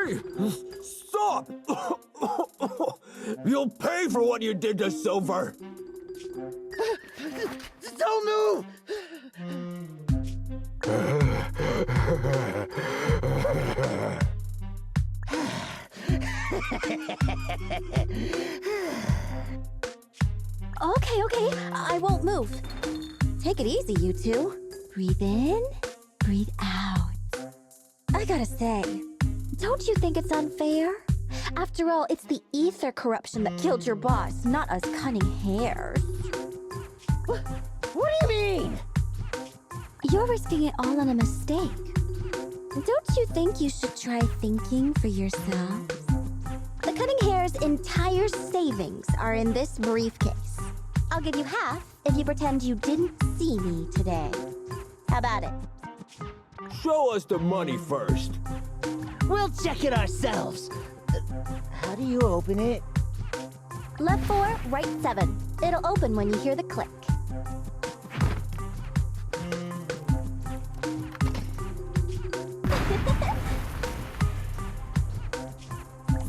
Hey! Stop! You'll pay for what you did to Silver! Don't move! Okay, I won't move. Take it easy, you two. Breathe in, breathe out. I gotta say, don't you think it's unfair? After all, it's the ether corruption that killed your boss, not us cunning hares. What do you mean? You're risking it all on a mistake. Don't you think you should try thinking for yourselves? The cunning hare's entire savings are in this briefcase. I'll give you half if you pretend you didn't see me today. How about it? Show us the money first. We'll check it ourselves. How do you open it? Left 4, right 7. It'll open when you hear the click.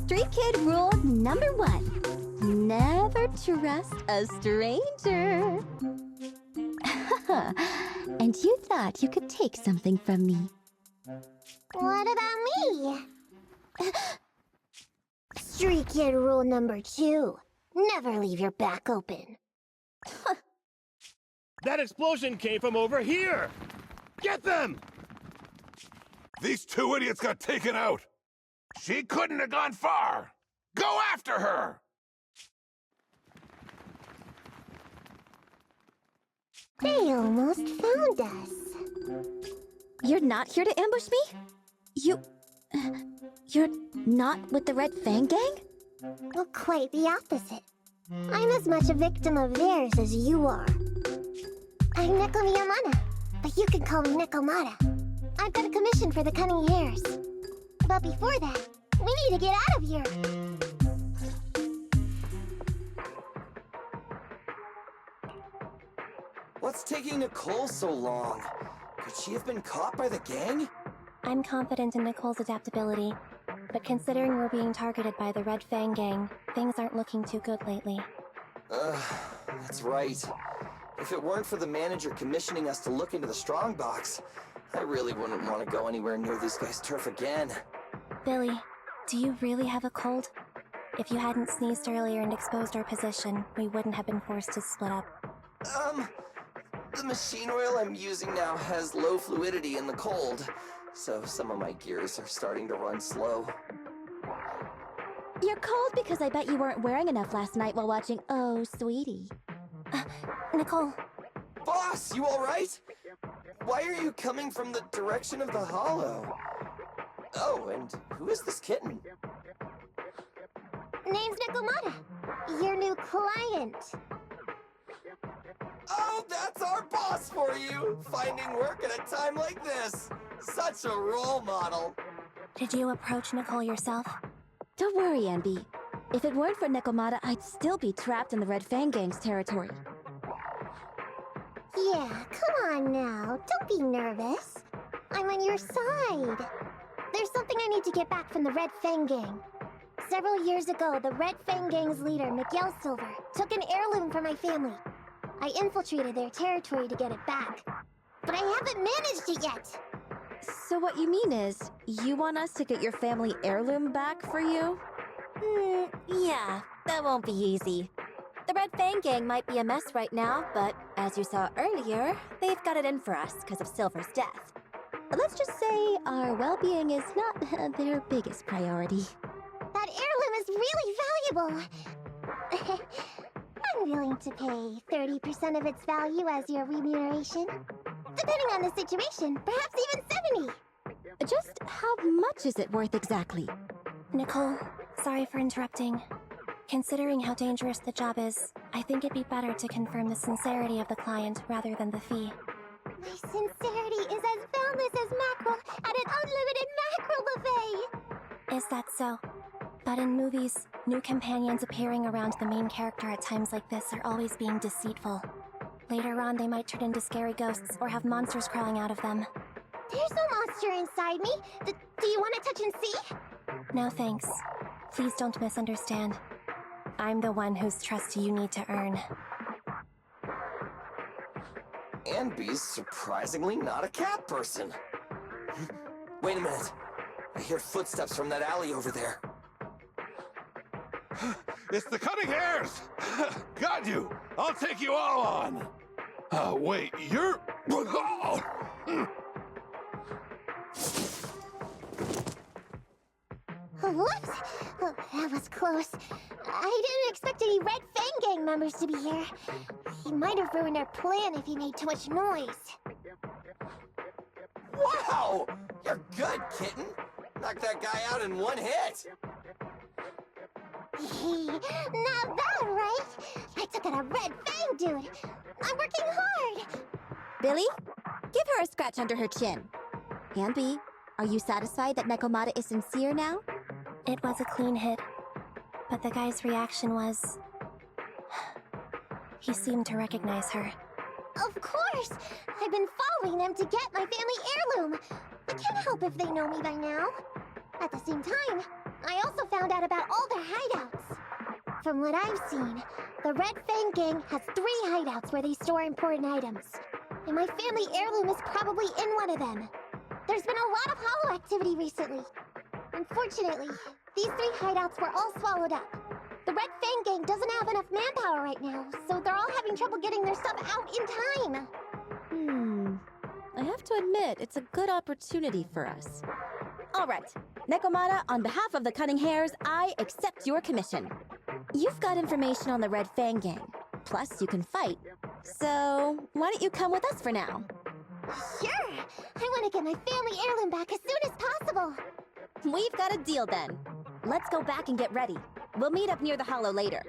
Street kid rule number 1. Never trust a stranger. And you thought you could take something from me. What about me? Street kid rule number 2. Never leave your back open. That explosion came from over here! Get them! These two idiots got taken out! She couldn't have gone far! Go after her! They almost found us. You're not here to ambush me? You're not with the Red Fang Gang? Well, quite the opposite. I'm as much a victim of theirs as you are. I'm Neko Miyamana, but you can call me Nekomata. I've got a commission for the Cunning Hares. But before that, we need to get out of here. What's taking Nicole so long? Could she have been caught by the gang? I'm confident in Nicole's adaptability, but considering we're being targeted by the Red Fang Gang, things aren't looking too good lately. That's right. If it weren't for the manager commissioning us to look into the strongbox, I really wouldn't want to go anywhere near these guys' turf again. Billy, do you really have a cold? If you hadn't sneezed earlier and exposed our position, we wouldn't have been forced to split up. The machine oil I'm using now has low fluidity in the cold, so some of my gears are starting to run slow. You're cold because I bet you weren't wearing enough last night while watching Oh, Sweetie. Nicole. Boss, you alright? Why are you coming from the direction of the hollow? Oh, and who is this kitten? Name's Nekomata, your new client. Oh, that's our boss for you! Finding work at a time like this! Such a role model! Did you approach Nicole yourself? Don't worry, Enby. If it weren't for Nekomata, I'd still be trapped in the Red Fang Gang's territory. Yeah, come on now. Don't be nervous. I'm on your side. There's something I need to get back from the Red Fang Gang. Several years ago, the Red Fang Gang's leader, Miguel Silver, took an heirloom from my family. I infiltrated their territory to get it back. But I haven't managed it yet. So what you mean is, you want us to get your family heirloom back for you? Yeah, that won't be easy. The Red Fang Gang might be a mess right now, but as you saw earlier, they've got it in for us because of Silver's death. Let's just say our well-being is not their biggest priority. That heirloom is really valuable. I'm willing to pay 30% of its value as your remuneration. Depending on the situation, perhaps even 70. Just how much is it worth exactly? Nicole, sorry for interrupting. Considering how dangerous the job is, I think it'd be better to confirm the sincerity of the client rather than the fee. My sincerity is as boundless as mackerel at an unlimited mackerel buffet! Is that so? But in movies, new companions appearing around the main character at times like this are always being deceitful. Later on, they might turn into scary ghosts or have monsters crawling out of them. There's no monster inside me. Do you want to touch and see? No thanks. Please don't misunderstand. I'm the one whose trust you need to earn. Anby's surprisingly not a cat person. Wait a minute. I hear footsteps from that alley over there. It's the cunning hares! Got you! I'll take you all on! Wait, you're... Whoops! Oh, that was close. I didn't expect any Red Fang Gang members to be here. He might have ruined our plan if he made too much noise. Wow! You're good, kitten! Knocked that guy out in one hit! Not bad, right? I took out a Red Fang dude. I'm working hard. Billy, give her a scratch under her chin. Anby, are you satisfied that Nekomata is sincere now? It was a clean hit, but the guy's reaction was... He seemed to recognize her. Of course! I've been following them to get my family heirloom. I can't help if they know me by now. At the same time, I also found out about all their hideouts. From what I've seen, the Red Fang Gang has 3 hideouts where they store important items. And my family heirloom is probably in one of them. There's been a lot of hollow activity recently. Unfortunately, these 3 hideouts were all swallowed up. The Red Fang Gang doesn't have enough manpower right now, so they're all having trouble getting their stuff out in time. I have to admit, it's a good opportunity for us. All right, Nekomata, on behalf of the Cunning Hares, I accept your commission. You've got information on the Red Fang Gang, plus you can fight. So, why don't you come with us for now? Sure! I want to get my family heirloom back as soon as possible. We've got a deal then. Let's go back and get ready. We'll meet up near the hollow later.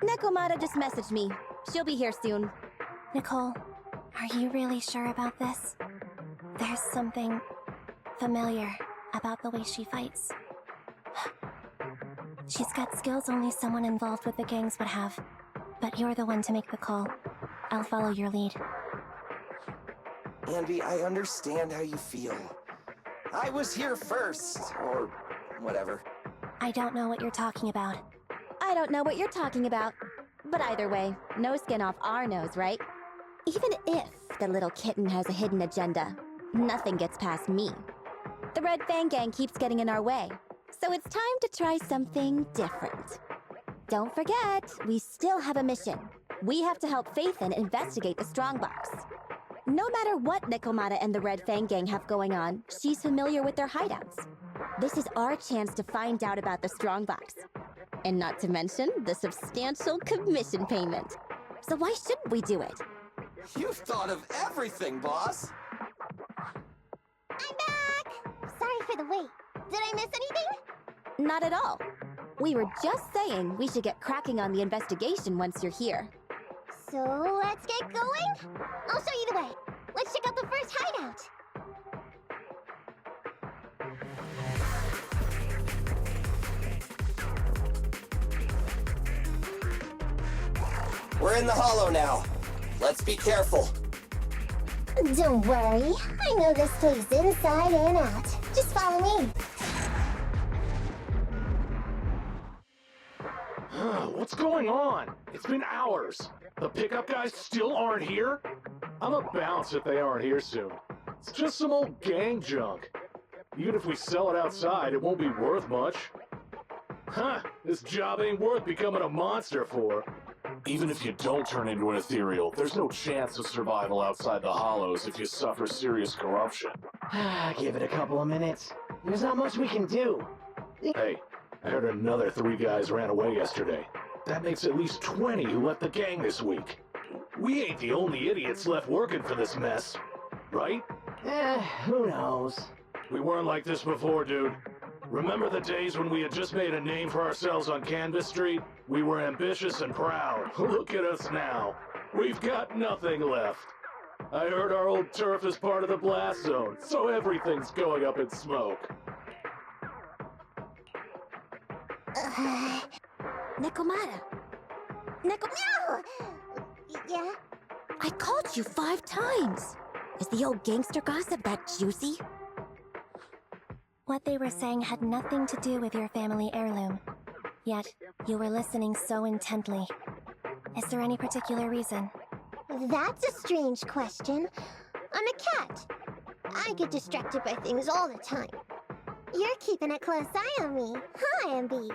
Nekomata just messaged me. She'll be here soon. Nicole, are you really sure about this? There's something familiar about the way she fights. She's got skills only someone involved with the gangs would have. But you're the one to make the call. I'll follow your lead. Anby, I understand how you feel. I was here first, or whatever. I don't know what you're talking about. I don't know what you're talking about. But either way, no skin off our nose, right? Even if the little kitten has a hidden agenda, nothing gets past me. The Red Fang Gang keeps getting in our way, so it's time to try something different. Don't forget, we still have a mission. We have to help Faithin investigate the Strongbox. No matter what Nekomata and the Red Fang Gang have going on, she's familiar with their hideouts. This is our chance to find out about the Strongbox. And not to mention the substantial commission payment. So why shouldn't we do it? You've thought of everything, boss! I'm back! Sorry for the wait. Did I miss anything? Not at all. We were just saying we should get cracking on the investigation once you're here. So let's get going? I'll show you the way. Let's check out the first hideout. We're in the hollow now. Let's be careful. Don't worry. I know this place inside and out. Just follow me. What's going on? It's been hours. The pickup guys still aren't here? I'ma bounce if they aren't here soon. It's just some old gang junk. Even if we sell it outside, it won't be worth much. Huh, this job ain't worth becoming a monster for. Even if you don't turn into an ethereal, there's no chance of survival outside the hollows if you suffer serious corruption. Give it a couple of minutes. There's not much we can do. Hey, I heard another 3 guys ran away yesterday. That makes at least 20 who left the gang this week. We ain't the only idiots left working for this mess, right? Who knows? We weren't like this before, dude. Remember the days when we had just made a name for ourselves on Canvas Street? We were ambitious and proud. Look at us now. We've got nothing left. I heard our old turf is part of the blast zone, so everything's going up in smoke. Nekomata. No! Yeah? I called you 5 times. Is the old gangster gossip that juicy? What they were saying had nothing to do with your family heirloom. Yet, you were listening so intently. Is there any particular reason? That's a strange question. I'm a cat. I get distracted by things all the time. You're keeping a close eye on me, huh, Ambi?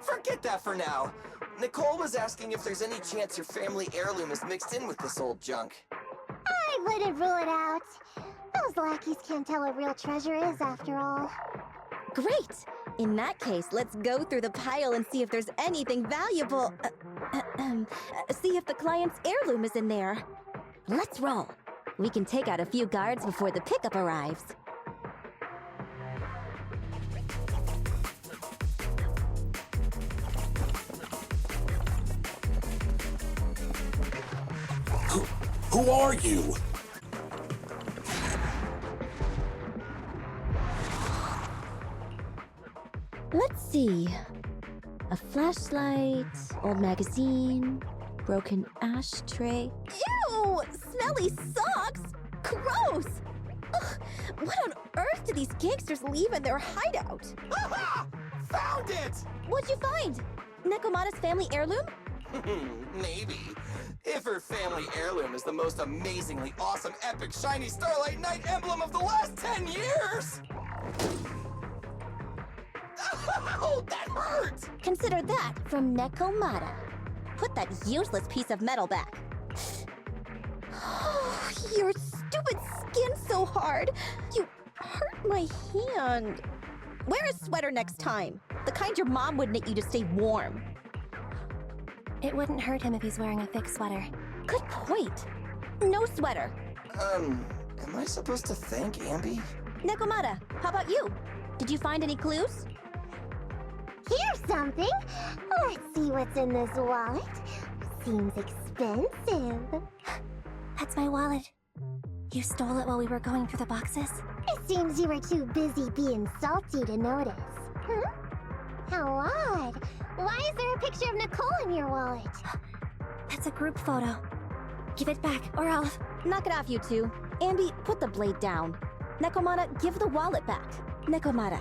Forget that for now. Nicole was asking if there's any chance your family heirloom is mixed in with this old junk. I wouldn't rule it out. Those lackeys can't tell what real treasure is, after all. Great! In that case, let's go through the pile and see if there's anything valuable. See if the client's heirloom is in there. Let's roll. We can take out a few guards before the pickup arrives. Who are you? Let's see. A flashlight, old magazine, broken ashtray. Ew! Smelly socks! Gross! Ugh, what on earth did these gangsters leave in their hideout? Aha! Found it! What'd you find? Nekomata's family heirloom? Maybe. If her family heirloom is the most amazingly awesome, epic, shiny Starlight Knight emblem of the last 10 years! Oh, that hurt! Consider that from Nekomata. Put that useless piece of metal back. Your stupid skin's so hard. You hurt my hand. Wear a sweater next time. The kind your mom would knit you to stay warm. It wouldn't hurt him if he's wearing a thick sweater. Good point. No sweater. Am I supposed to thank Ambi? Nekomata, how about you? Did you find any clues? Here's something. Let's see what's in this wallet. Seems expensive. That's my wallet. You stole it while we were going through the boxes? It seems you were too busy being salty to notice. How odd. Why is there a picture of Nicole in your wallet? That's a group photo. Give it back, or I'll... Knock it off, you two. Ambi, put the blade down. Nekomata, give the wallet back. Nekomata,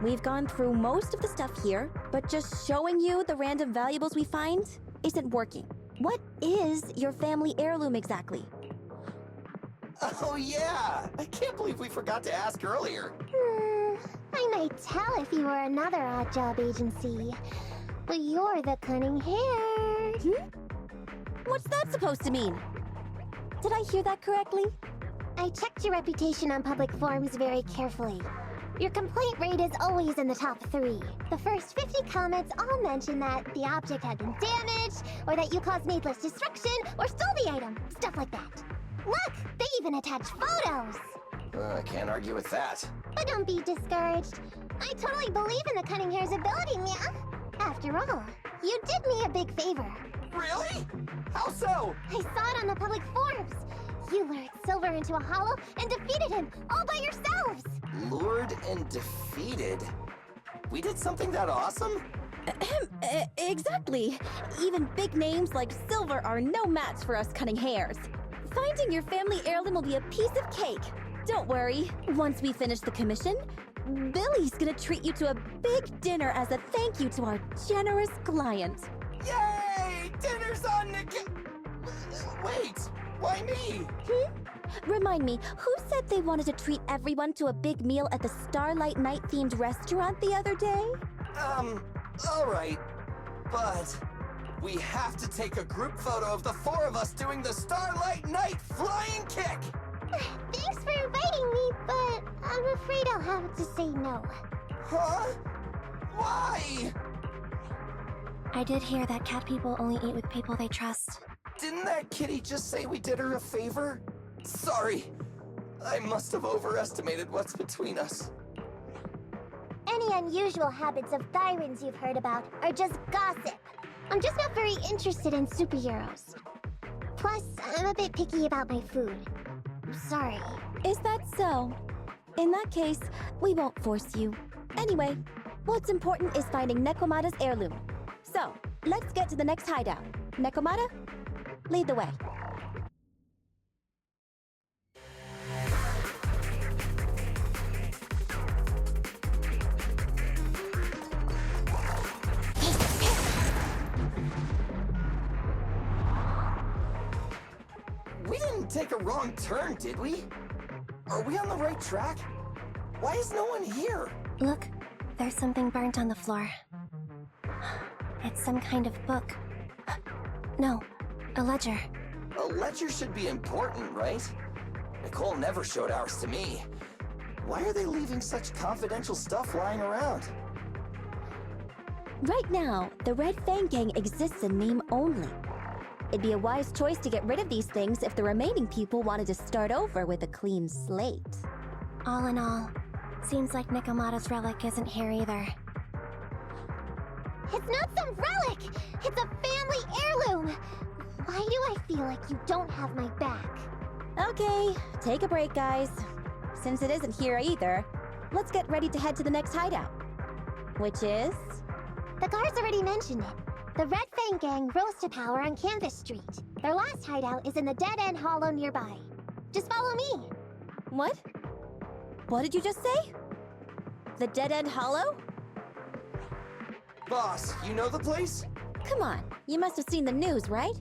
we've gone through most of the stuff here, but just showing you the random valuables we find isn't working. What is your family heirloom exactly? Oh yeah! I can't believe we forgot to ask earlier. I might tell if you were another odd job agency. But you're the cunning-haired. What's that supposed to mean? Did I hear that correctly? I checked your reputation on public forums very carefully. Your complaint rate is always in the top 3. The first 50 comments all mention that the object had been damaged, or that you caused needless destruction, or stole the item. Stuff like that. Look! They even attach photos! I can't argue with that. But don't be discouraged. I totally believe in the cunning hair's ability, Mia. After all, you did me a big favor. Really? How so? I saw it on the public forums. You lured Silver into a hollow and defeated him all by yourselves. Lured and defeated? We did something that awesome? Exactly. Even big names like Silver are no match for us cunning hairs. Finding your family heirloom will be a piece of cake. Don't worry. Once we finish the commission, Billy's gonna treat you to a big dinner as a thank you to our generous client. Yay! Dinner's on Nick... Wait, why me? Remind me, who said they wanted to treat everyone to a big meal at the Starlight Night-themed restaurant the other day? Alright. But we have to take a group photo of the 4 of us doing the Starlight Night flying kick! Thanks for inviting me, but I'm afraid I'll have to say no. Huh? Why? I did hear that cat people only eat with people they trust. Didn't that kitty just say we did her a favor? Sorry. I must have overestimated what's between us. Any unusual habits of Thyrans you've heard about are just gossip. I'm just not very interested in superheroes. Plus, I'm a bit picky about my food. Sorry. Is that so? In that case, we won't force you. Anyway, what's important is finding Nekomata's heirloom. So, let's get to the next hideout. Nekomata, lead the way. We didn't take a wrong turn, did we? Are we on the right track? Why is no one here? Look, there's something burnt on the floor. It's some kind of book. No, a ledger. A ledger should be important, right? Nicole never showed ours to me. Why are they leaving such confidential stuff lying around? Right now, the Red Fang Gang exists in name only. It'd be a wise choice to get rid of these things if the remaining people wanted to start over with a clean slate. All in all, seems like Nikomata's relic isn't here either. It's not some relic! It's a family heirloom! Why do I feel like you don't have my back? Okay, take a break, guys. Since it isn't here either, let's get ready to head to the next hideout. Which is... The guards already mentioned it. The Red Fang Gang rose to power on Canvas Street. Their last hideout is in the Dead End Hollow nearby. Just follow me. What? What did you just say? The Dead End Hollow? Boss, you know the place? Come on, you must have seen the news, right?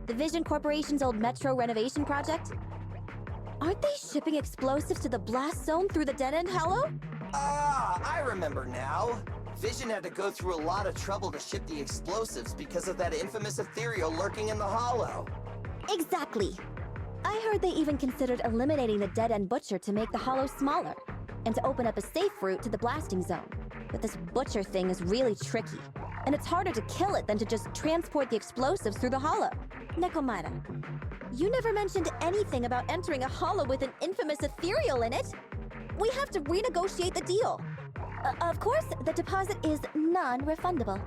The Vision Corporation's old metro renovation project? Aren't they shipping explosives to the blast zone through the Dead End Hollow? Ah, I remember now. Vision had to go through a lot of trouble to ship the explosives because of that infamous ethereal lurking in the hollow. Exactly. I heard they even considered eliminating the Dead End Butcher to make the hollow smaller, and to open up a safe route to the blasting zone. But this Butcher thing is really tricky, and it's harder to kill it than to just transport the explosives through the hollow. Nikomata, you never mentioned anything about entering a hollow with an infamous ethereal in it. We have to renegotiate the deal. Of course, the deposit is non-refundable.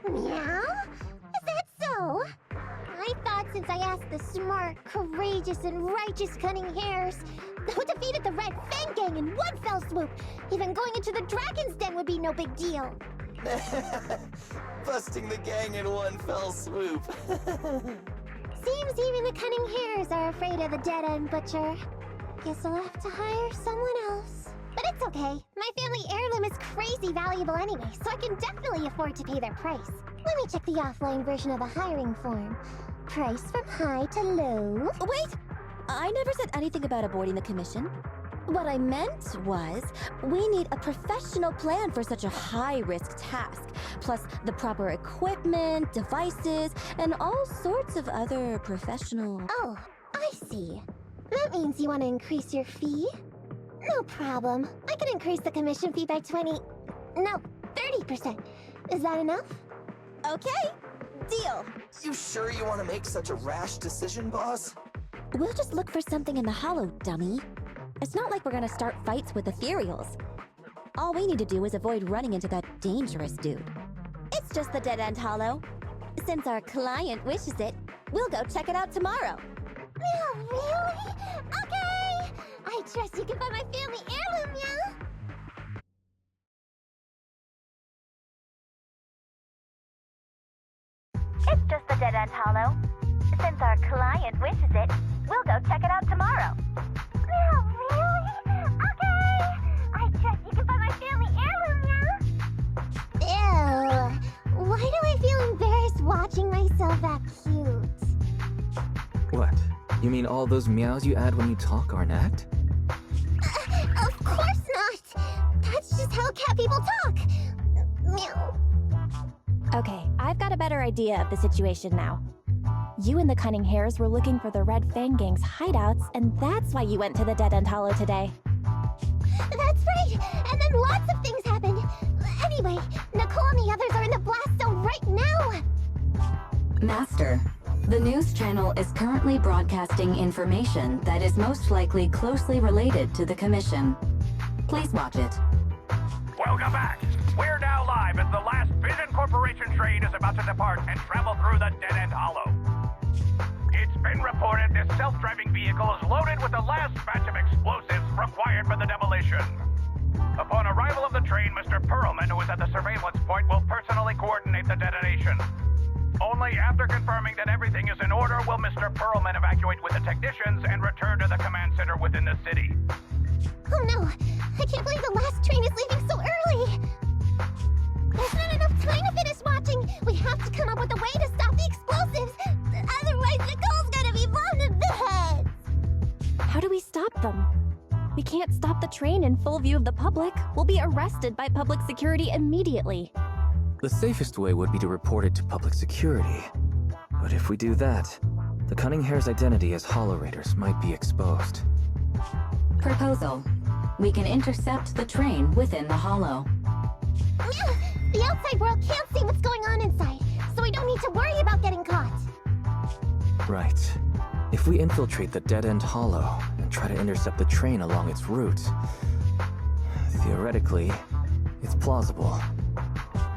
Meow? Is that so? I thought since I asked the smart, courageous, and righteous Cunning Hares, who defeated the Red Fang Gang in one fell swoop, even going into the Dragon's Den would be no big deal. Busting the gang in one fell swoop. Seems even the Cunning Hares are afraid of the Dead End Butcher. Guess I'll have to hire someone else. But it's okay. My family heirloom is crazy valuable anyway, so I can definitely afford to pay their price. Let me check the offline version of the hiring form. Price from high to low. Wait! I never said anything about avoiding the commission. What I meant was, we need a professional plan for such a high-risk task, plus the proper equipment, devices, and all sorts of other professional... Oh, I see. That means you want to increase your fee? No problem. I can increase the commission fee by 30%. Is that enough? Okay, deal. You sure you want to make such a rash decision, boss? We'll just look for something in the hollow, dummy. It's not like we're gonna start fights with ethereals. All we need to do is avoid running into that dangerous dude. It's just the Dead End Hollow. Since our client wishes it, we'll go check it out tomorrow. Oh, really? Okay! I trust you can find my family heirloom, yeah? It's just the Dead End Hollow. Since our client wishes it, we'll go check it out tomorrow. Oh, really? Okay! I trust you can find my family heirloom, yeah? Ew. Why do I feel embarrassed watching myself act cute? What? You mean all those meows you add when you talk aren't act? Of course not! That's just how cat people talk! Meow. Okay, I've got a better idea of the situation now. You and the Cunning Hares were looking for the Red Fang Gang's hideouts, and that's why you went to the Dead End Hollow today. That's right! And then lots of things happened! Anyway, Nicole and the others are in the blast zone right now! Master, the news channel is currently broadcasting information that is most likely closely related to the Commission. Please watch it. Welcome back. We're now live as the last Vision Corporation train is about to depart and travel through the Dead End Hollow. It's been reported this self-driving vehicle is loaded with the last batch of explosives required for the demolition. Upon arrival of the train, Mr. Perlman, who is at the surveillance point, will personally coordinate the detonation. Only after confirming that everything is in order will Mr. Master Pearlman evacuate with the technicians and return to the command center within the city. Oh no! I can't believe the last train is leaving so early! There's not enough time to finish watching! We have to come up with a way to stop the explosives! Otherwise, Nicole's gonna be bombed in the head! How do we stop them? We can't stop the train in full view of the public. We'll be arrested by public security immediately. The safest way would be to report it to public security. But if we do that, the Cunning Hare's identity as Hollow Raiders might be exposed. Proposal. We can intercept the train within the Hollow. The outside world can't see what's going on inside, so we don't need to worry about getting caught. Right. If we infiltrate the dead-end Hollow and try to intercept the train along its route, theoretically, it's plausible.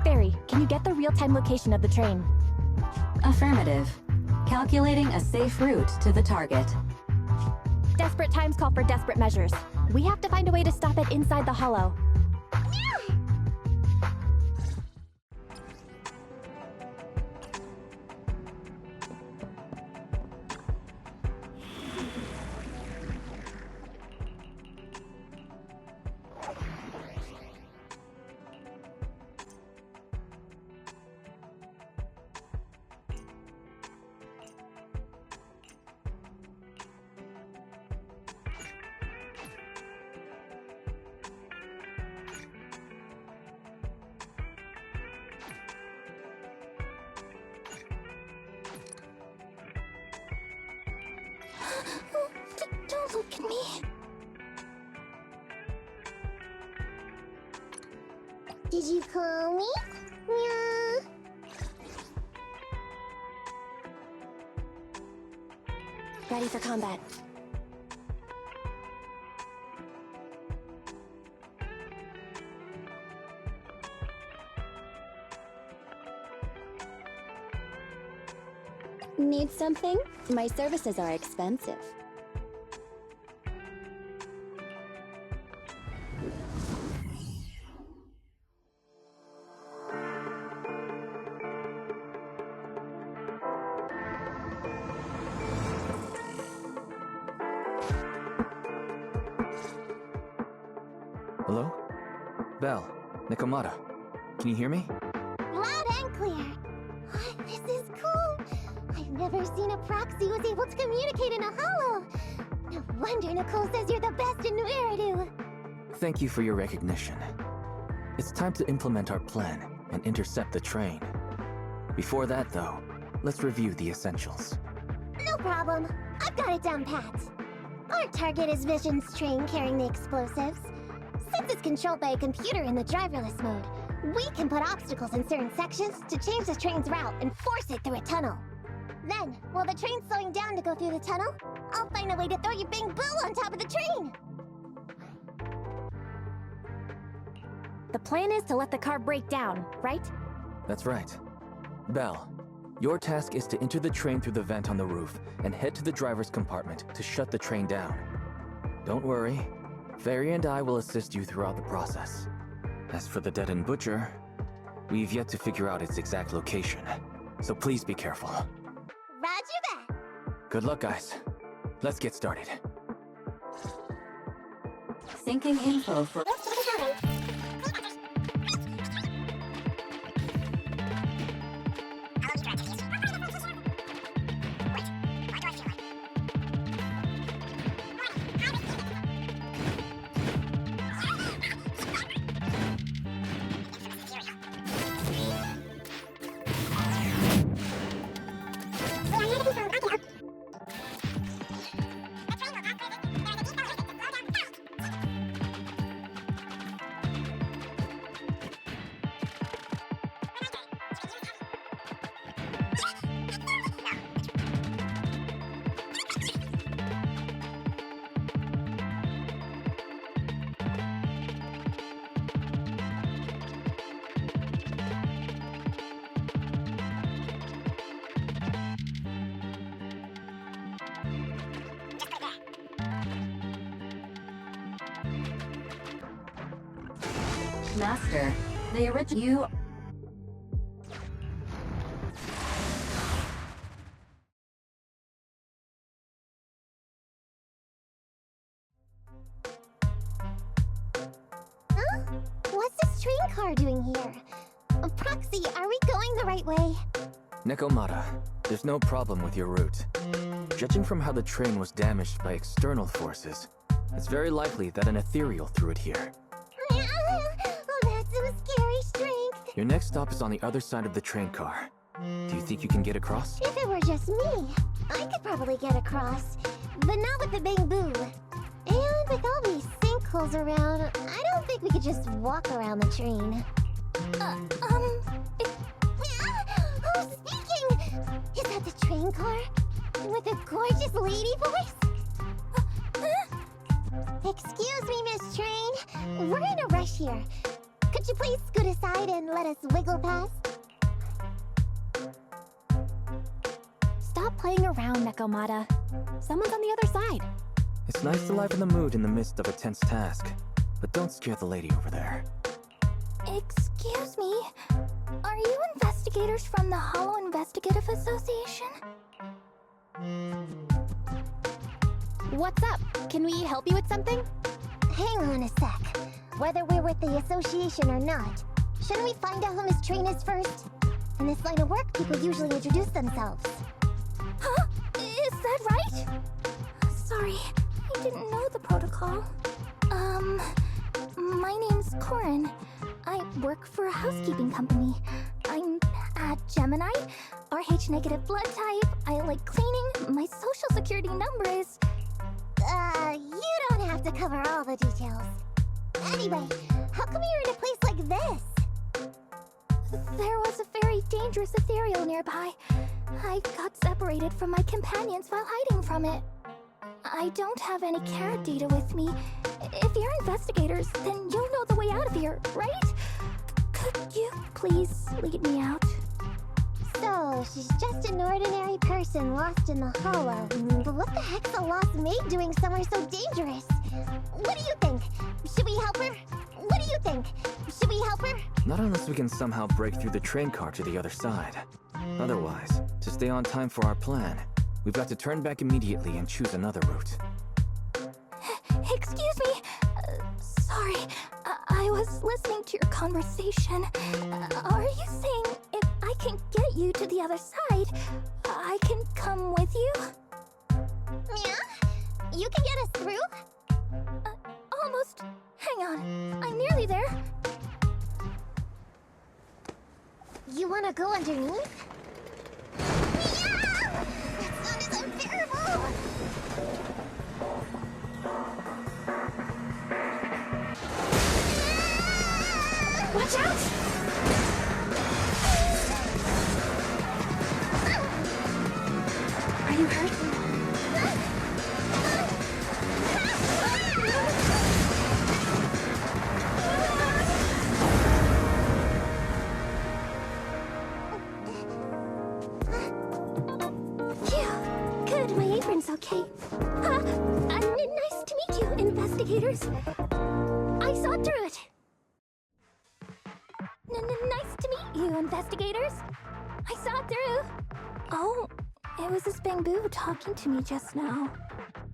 Barry, can you get the real-time location of the train? Affirmative. Calculating a safe route to the target. Desperate times call for desperate measures. We have to find a way to stop it inside the Hollow. Don't look at me. Did you call me? Yeah. Ready for combat. Need something? My services are expensive. Hello? Belle, Nikomata, can you hear me? Loud and clear. This is cool. I've never seen a proxy who was able to communicate in a hollow. No wonder Nicole says you're the best in New Eridu. Thank you for your recognition. It's time to implement our plan and intercept the train. Before that, though, let's review the essentials. No problem. I've got it down pat. Our target is Vision's train carrying the explosives. Since it's controlled by a computer in the driverless mode, we can put obstacles in certain sections to change the train's route and force it through a tunnel. Then, while the train's slowing down to go through the tunnel, I'll find a way to throw your Bing Boo on top of the train! The plan is to let the car break down, right? That's right. Belle, your task is to enter the train through the vent on the roof and head to the driver's compartment to shut the train down. Don't worry, Fairy and I will assist you throughout the process. As for the dead-end butcher, we've yet to figure out its exact location, so please be careful. Roger that! Good luck, guys. Let's get started. Syncing info for... Master, the original... You car doing here? Proxy, are we going the right way? Nekomata, there's no problem with your route. Judging from how the train was damaged by external forces, it's very likely that an ethereal threw it here. Oh, that's some scary strength. Your next stop is on the other side of the train car. Do you think you can get across? If it were just me, I could probably get across. But not with the Bang-Boo. And with all these sinkholes around, I don't think we could just walk around the train. Who's speaking? Is that the train car? With a gorgeous lady voice? Excuse me, Miss Train. We're in a rush here. Could you please scoot aside and let us wiggle past? Stop playing around, Nekomata. Someone's on the other side. It's nice to liven the mood in the midst of a tense task, but don't scare the lady over there. Excuse me? Are you investigators from the Hollow Investigative Association? What's up? Can we help you with something? Hang on a sec. Whether we're with the association or not, shouldn't we find out who Miss Train is first? In this line of work, people usually introduce themselves. Huh? Is that right? Sorry, I didn't know the protocol. My name's Corin. I work for a housekeeping company. I'm a Gemini, RH negative blood type. I like cleaning. My social security number is... You don't have to cover all the details. Anyway, how come you're in a place like this? There was a very dangerous ethereal nearby. I got separated from my companions while hiding from it. I don't have any carrot data with me. If you're investigators, then you'll know the way out of here, right? Could you please lead me out? So, she's just an ordinary person lost in the hollow. But what the heck's a lost maid doing somewhere so dangerous? What do you think? Should we help her? What do you think? Should we help her? Not unless we can somehow break through the train car to the other side. Otherwise, to stay on time for our plan, we've got to turn back immediately and choose another route. Excuse me. Sorry, I was listening to your conversation. Are you saying if I can get you to the other side, I can come with you? Yeah? You can get us through? Almost. Hang on, I'm nearly there. You wanna go underneath? Yeah! That sound is unbearable! Watch out! Are you hurt? Phew. Good, my apron's okay. Nice to meet you, investigators. I saw through it. Nice to meet you, investigators. I saw it through. Oh, it was this Bang-Boo talking to me just now.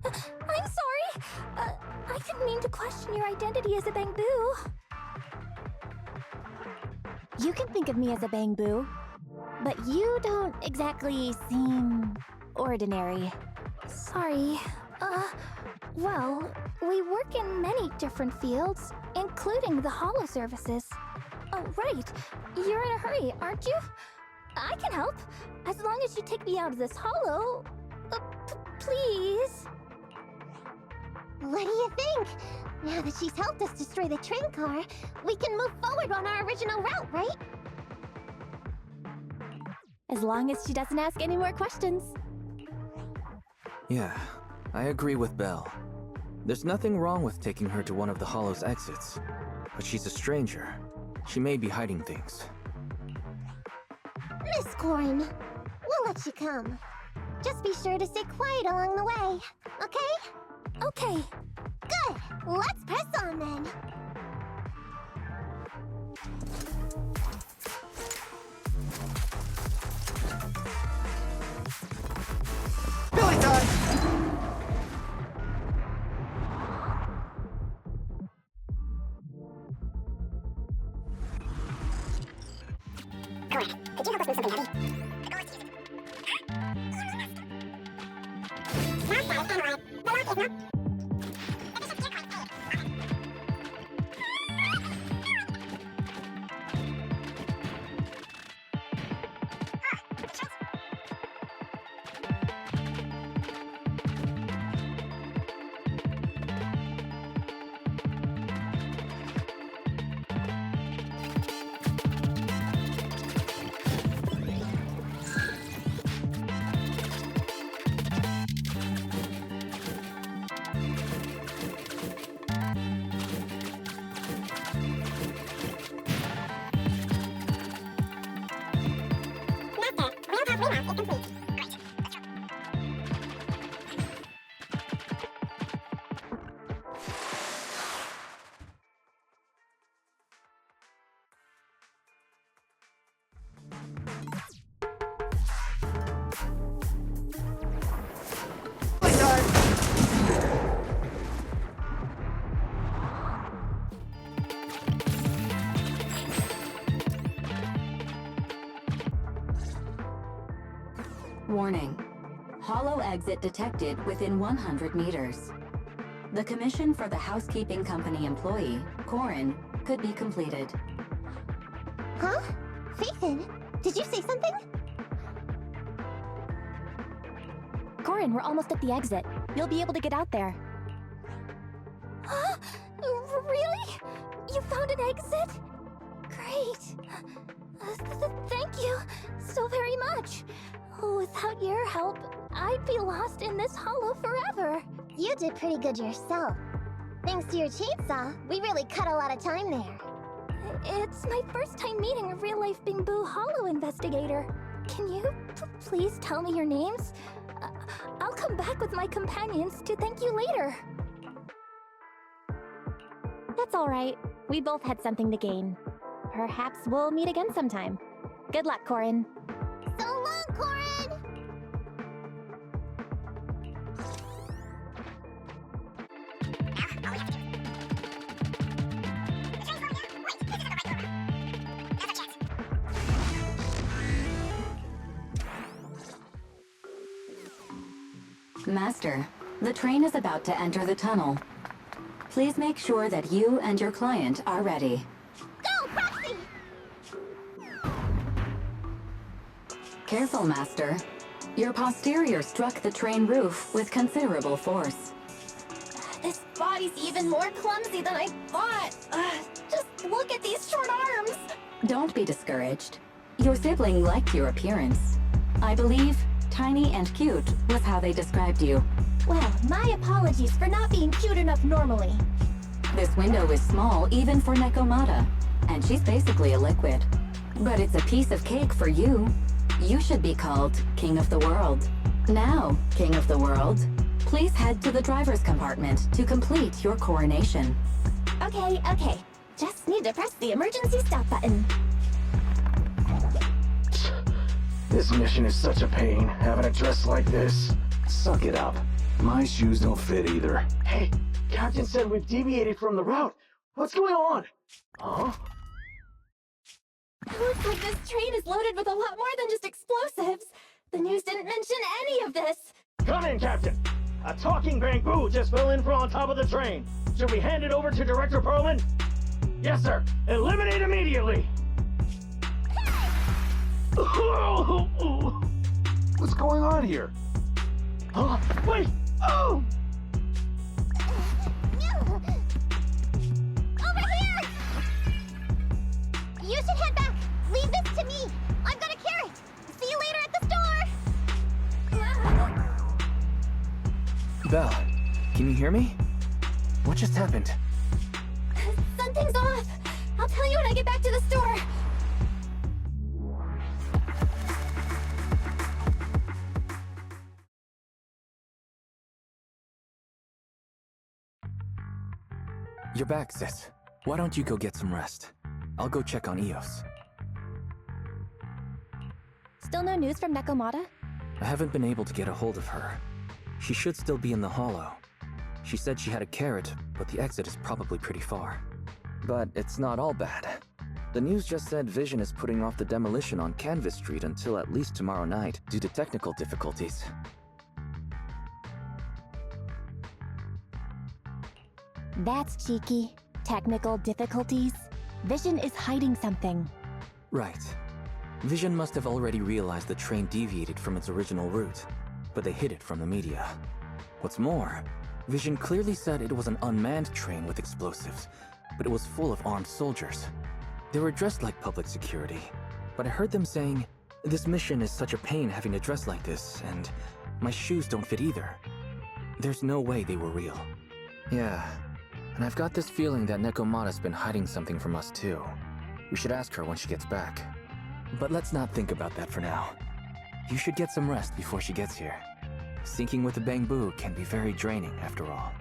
I'm sorry. I didn't mean to question your identity as a Bang-Boo. You can think of me as a Bang-Boo, but you don't exactly seem ordinary. Sorry. Well, we work in many different fields, including the Hollow services. Oh, right. You're in a hurry, aren't you? I can help, as long as you take me out of this hollow. Please. What do you think? Now that she's helped us destroy the train car, we can move forward on our original route, right? As long as she doesn't ask any more questions. Yeah, I agree with Belle. There's nothing wrong with taking her to one of the Hollow's exits, but she's a stranger. She may be hiding things. Miss Corin, we'll let you come. Just be sure to stay quiet along the way, okay? Okay. Good! Let's press on then! Billy time! Could you help us move something heavy? Warning. Hollow exit detected within 100 meters. The commission for the housekeeping company employee, Corin, could be completed. Huh? Phaethon, did you say something? Corin, we're almost at the exit. You'll be able to get out there. Huh? Really? You found an exit? Great. Thank you so very much. Without your help, I'd be lost in this hollow forever. You did pretty good yourself. Thanks to your chainsaw, we really cut a lot of time there. It's my first time meeting a real-life Bing-Boo Hollow investigator. Can you please tell me your names? I'll come back with my companions to thank you later. That's all right. We both had something to gain. Perhaps we'll meet again sometime. Good luck, Corin. So long, Corin! Master, the train is about to enter the tunnel. Please make sure that you and your client are ready. Go, Proxy! Careful, Master. Your posterior struck the train roof with considerable force. This body's even more clumsy than I thought. Just look at these short arms. Don't be discouraged. Your sibling liked your appearance. I believe tiny and cute was how they described you. Well, my apologies for not being cute enough normally. This window is small even for Nekomata, and she's basically a liquid. But it's a piece of cake for you. You should be called King of the World. Now, King of the World, please head to the driver's compartment to complete your coronation. Okay. Just need to press the emergency stop button. This mission is such a pain, having a dress like this. Suck it up. My shoes don't fit either. Hey, Captain said we've deviated from the route. What's going on? Huh? Looks like this train is loaded with a lot more than just explosives. The news didn't mention any of this. Come in, Captain. A talking Bang-Boo just fell in from on top of the train. Should we hand it over to Director Perlman? Yes, sir. Eliminate immediately. What's going on here? Huh? Wait! Oh! Over here! You should head back. Leave this to me. I've got a carrot. See you later at the store. Belle, can you hear me? What just happened? Something's off. I'll tell you when I get back to the store. You're back, sis. Why don't you go get some rest? I'll go check on Eos. Still no news from Nekomata? I haven't been able to get a hold of her. She should still be in the hollow. She said she had a carrot, but the exit is probably pretty far. But it's not all bad. The news just said Vision is putting off the demolition on Canvas Street until at least tomorrow night due to technical difficulties. That's cheeky. Technical difficulties? Vision is hiding something. Right. Vision must have already realized the train deviated from its original route, but they hid it from the media. What's more, Vision clearly said it was an unmanned train with explosives, but it was full of armed soldiers. They were dressed like public security, but I heard them saying, "This mission is such a pain having to dress like this, and my shoes don't fit either." There's no way they were real. Yeah, and I've got this feeling that Nekomata's been hiding something from us too. We should ask her when she gets back. But let's not think about that for now. You should get some rest before she gets here. Syncing with the Bangbu can be very draining after all.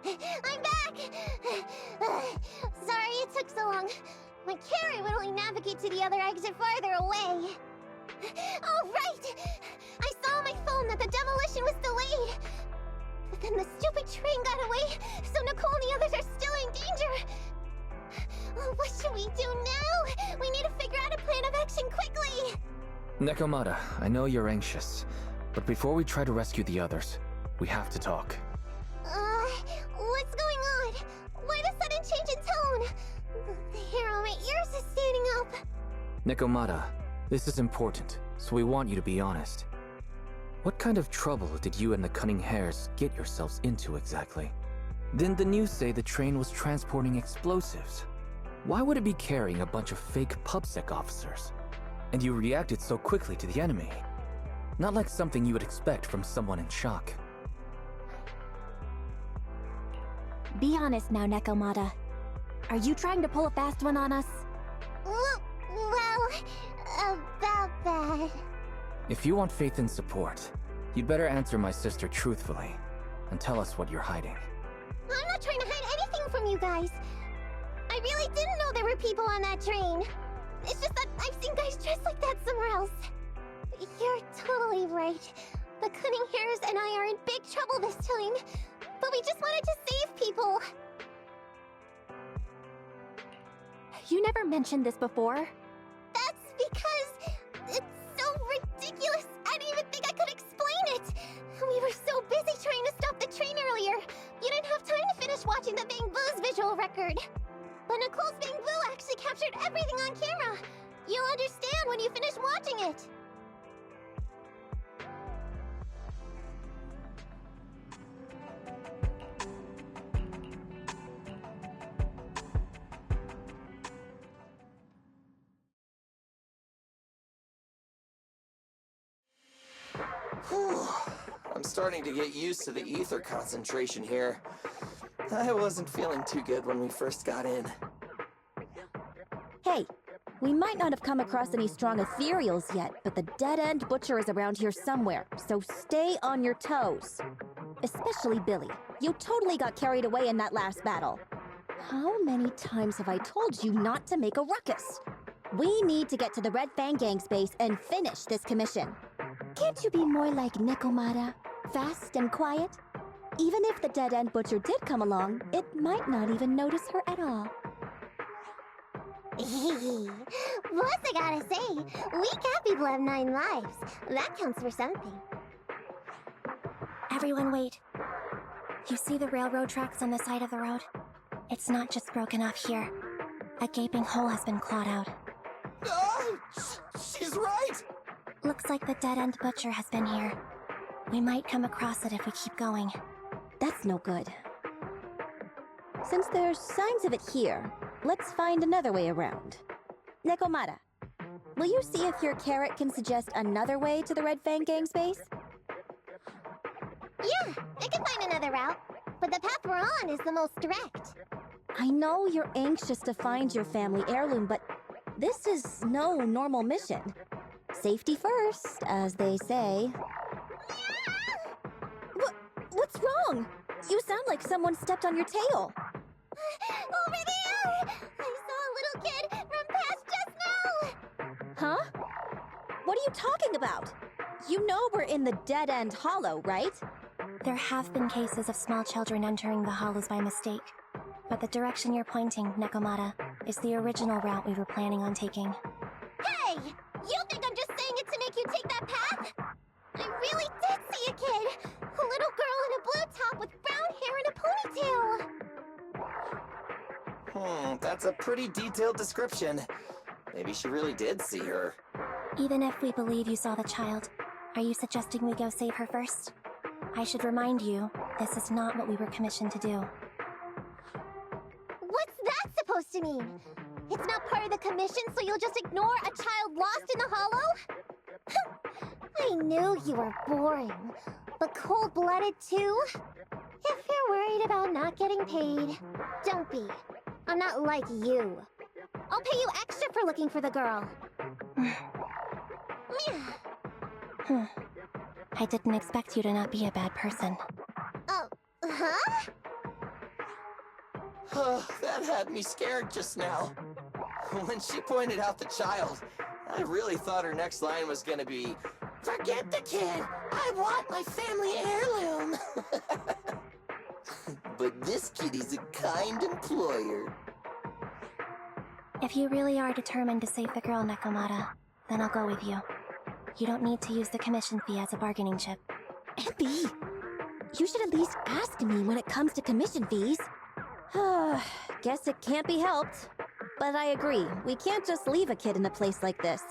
I'm back! Sorry it took so long. My carrot would only navigate to the other exit farther away. Oh, right! I saw on my phone that the demolition was delayed. But then the stupid train got away, so Nicole and the others are still in danger. Oh, what should we do now? We need to figure out a plan of action quickly! Nekomata, I know you're anxious, but before we try to rescue the others, we have to talk. What's going on? Why the sudden change in tone? The hair on my ears is standing up. Nekomata, this is important, so we want you to be honest. What kind of trouble did you and the Cunning Hares get yourselves into exactly? Didn't the news say the train was transporting explosives? Why would it be carrying a bunch of fake PubSec officers? And you reacted so quickly to the enemy. Not like something you would expect from someone in shock. Be honest now, Nekomata. Are you trying to pull a fast one on us? Well, about that. If you want faith and support, you'd better answer my sister truthfully and tell us what you're hiding. I'm not trying to hide anything from you guys. I really didn't know there were people on that train. It's just that I've seen guys dressed like that somewhere else. You're totally right. The Cunning Hares and I are in big trouble this time. But we just wanted to save people. You never mentioned this before. That's because it's so ridiculous. I didn't even think I could explain it. We were so busy trying to stop the train earlier. You didn't have time to finish watching the Bangbu's visual record. But Nicole's Bangbu actually captured everything on camera. You'll understand when you finish watching it. Whew. I'm starting to get used to the ether concentration here. I wasn't feeling too good when we first got in. Hey, we might not have come across any strong ethereals yet, but the dead-end butcher is around here somewhere, so stay on your toes. Especially Billy. You totally got carried away in that last battle. How many times have I told you not to make a ruckus? We need to get to the Red Fang Gang's base and finish this commission. Can't you be more like Nekomata? Fast and quiet? Even if the dead-end butcher did come along, it might not even notice her at all. Plus, I gotta say, we cat people have 9 lives. That counts for something. Everyone wait. You see the railroad tracks on the side of the road? It's not just broken off here. A gaping hole has been clawed out. Oh, she's right! Looks like the dead-end butcher has been here. We might come across it if we keep going. That's no good. Since there's signs of it here, let's find another way around. Nekomata, will you see if your carrot can suggest another way to the Red Fang Gang's base? Yeah, I can find another route. But the path we're on is the most direct. I know you're anxious to find your family heirloom, but this is no normal mission. Safety first, as they say. What's wrong? You sound like someone stepped on your tail. Over there! I saw a little kid run past just now! Huh? What are you talking about? You know we're in the dead-end hollow, right? There have been cases of small children entering the hollows by mistake, but the direction you're pointing, Nekomata, is the original route we were planning on taking. Hey! You think I'm just saying it to make you take that path? I really did see a kid! A little girl in a blue top with brown hair and a ponytail! That's a pretty detailed description. Maybe she really did see her. Even if we believe you saw the child, are you suggesting we go save her first? I should remind you, this is not what we were commissioned to do. What's that supposed to mean? It's not part of the commission, so you'll just ignore a child lost in the hollow? I knew you were boring, but cold-blooded too? If you're worried about not getting paid, don't be. I'm not like you. I'll pay you extra for looking for the girl. I didn't expect you to not be a bad person. Oh, huh? That had me scared just now. When she pointed out the child, I really thought her next line was gonna be, "Forget the kid! I want my family heirloom!" But this kitty's a kind employer. If you really are determined to save the girl, Nekomata, then I'll go with you. You don't need to use the commission fee as a bargaining chip. Abby, you should at least ask me when it comes to commission fees. Guess it can't be helped. But I agree, we can't just leave a kid in a place like this.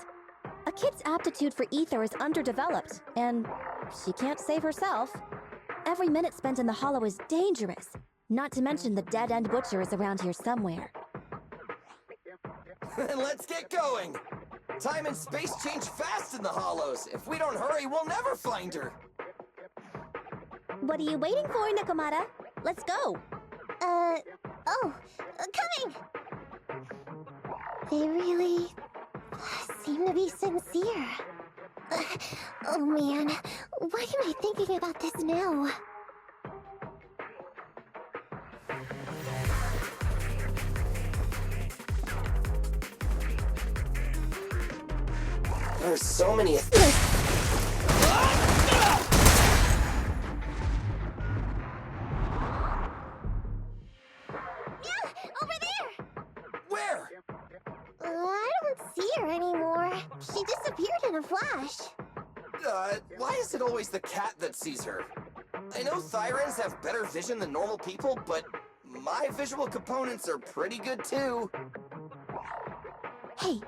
A kid's aptitude for ether is underdeveloped, and she can't save herself. Every minute spent in the hollow is dangerous, not to mention the dead-end butcher is around here somewhere. Then let's get going! Time and space change fast in the hollows. If we don't hurry, we'll never find her. What are you waiting for, Nekomata? Let's go! Coming! They really seem to be sincere. Oh man, why am I thinking about this now? There's so many... Over there! Where? I don't see her anymore. She disappeared in a flash. Why is it always the cat that sees her? I know Thyrans have better vision than normal people, but my visual components are pretty good too. Hey,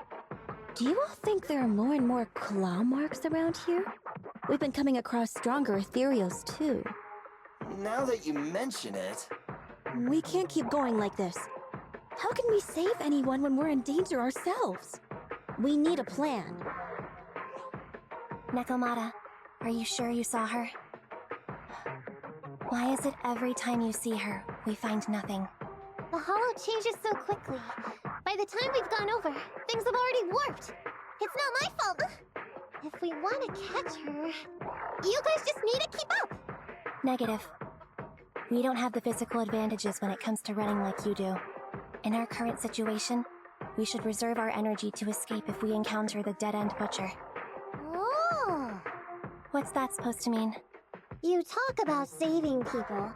do you all think there are more and more claw marks around here? We've been coming across stronger ethereals too. Now that you mention it... We can't keep going like this. How can we save anyone when we're in danger ourselves? We need a plan. Nekomata, are you sure you saw her? Why is it every time you see her, we find nothing? The hollow changes so quickly. By the time we've gone over, things have already warped. It's not my fault. If we want to catch her, you guys just need to keep up. Negative. We don't have the physical advantages when it comes to running like you do. In our current situation, we should reserve our energy to escape if we encounter the dead-end butcher. Oh! What's that supposed to mean? You talk about saving people,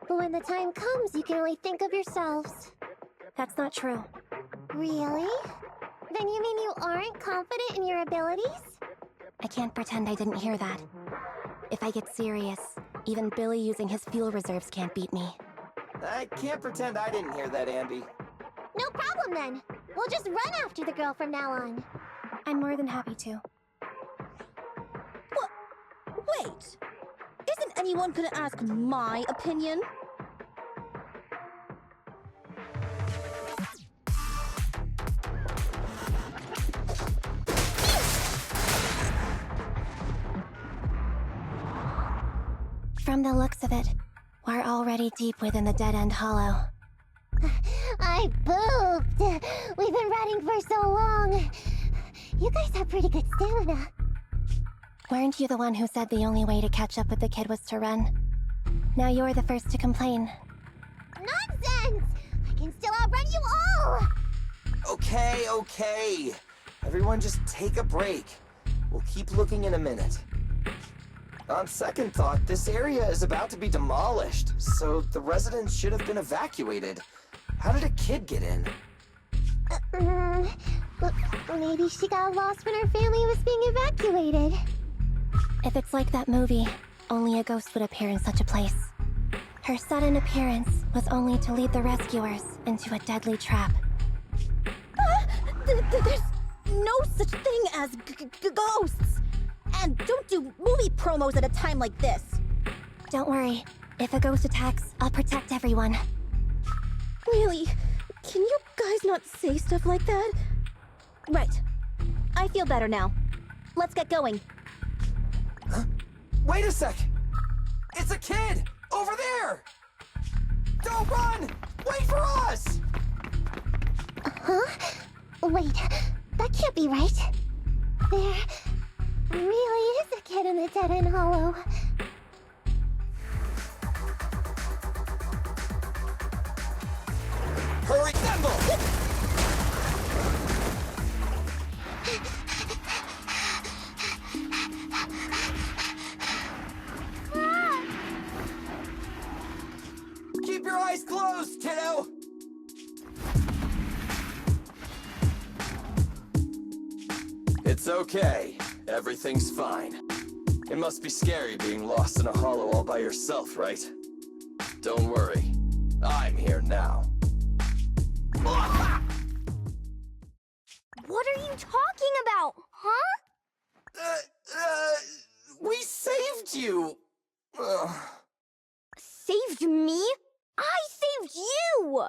but when the time comes, you can only think of yourselves. That's not true. Really? Then you mean you aren't confident in your abilities? I can't pretend I didn't hear that. If I get serious, even Billy using his fuel reserves can't beat me. I can't pretend I didn't hear that, Ambi. No problem then. We'll just run after the girl from now on. I'm more than happy to. What? Wait! Isn't anyone gonna ask my opinion? From the looks of it, we're already deep within the dead-end hollow. I pooped! We've been running for so long. You guys have pretty good stamina. Weren't you the one who said the only way to catch up with the kid was to run? Now you're the first to complain. Nonsense! I can still outrun you all! Okay. Everyone just take a break. We'll keep looking in a minute. On second thought, this area is about to be demolished, so the residents should have been evacuated. How did a kid get in? Maybe she got lost when her family was being evacuated. If it's like that movie, only a ghost would appear in such a place. Her sudden appearance was only to lead the rescuers into a deadly trap. There's no such thing as ghosts! And don't do movie promos at a time like this! Don't worry. If a ghost attacks, I'll protect everyone. Really? Can you guys not say stuff like that? Right. I feel better now. Let's get going. Huh? Wait a sec! It's a kid! Over there! Don't run! Wait for us! Huh? Wait, that can't be right. There really is a kid in the dead-end hollow. Hurry, Thimble! Keep your eyes closed, kiddo! It's okay. Everything's fine. It must be scary being lost in a hollow all by yourself, right? Don't worry. I'm here now. What are you talking about, huh? We saved you! Saved me? I saved you!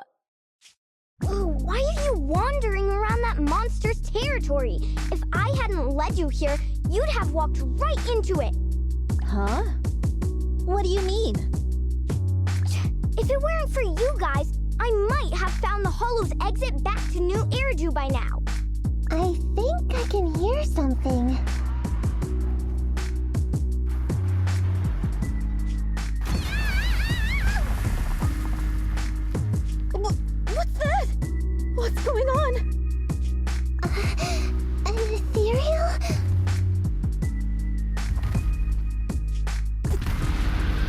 Why are you wandering around that monster's territory? If I hadn't led you here, you'd have walked right into it. Huh? What do you mean? If it weren't for you guys, I might have found the hollow's exit back to New Eridu by now. I think I can hear something. What's that? What's going on? An ethereal?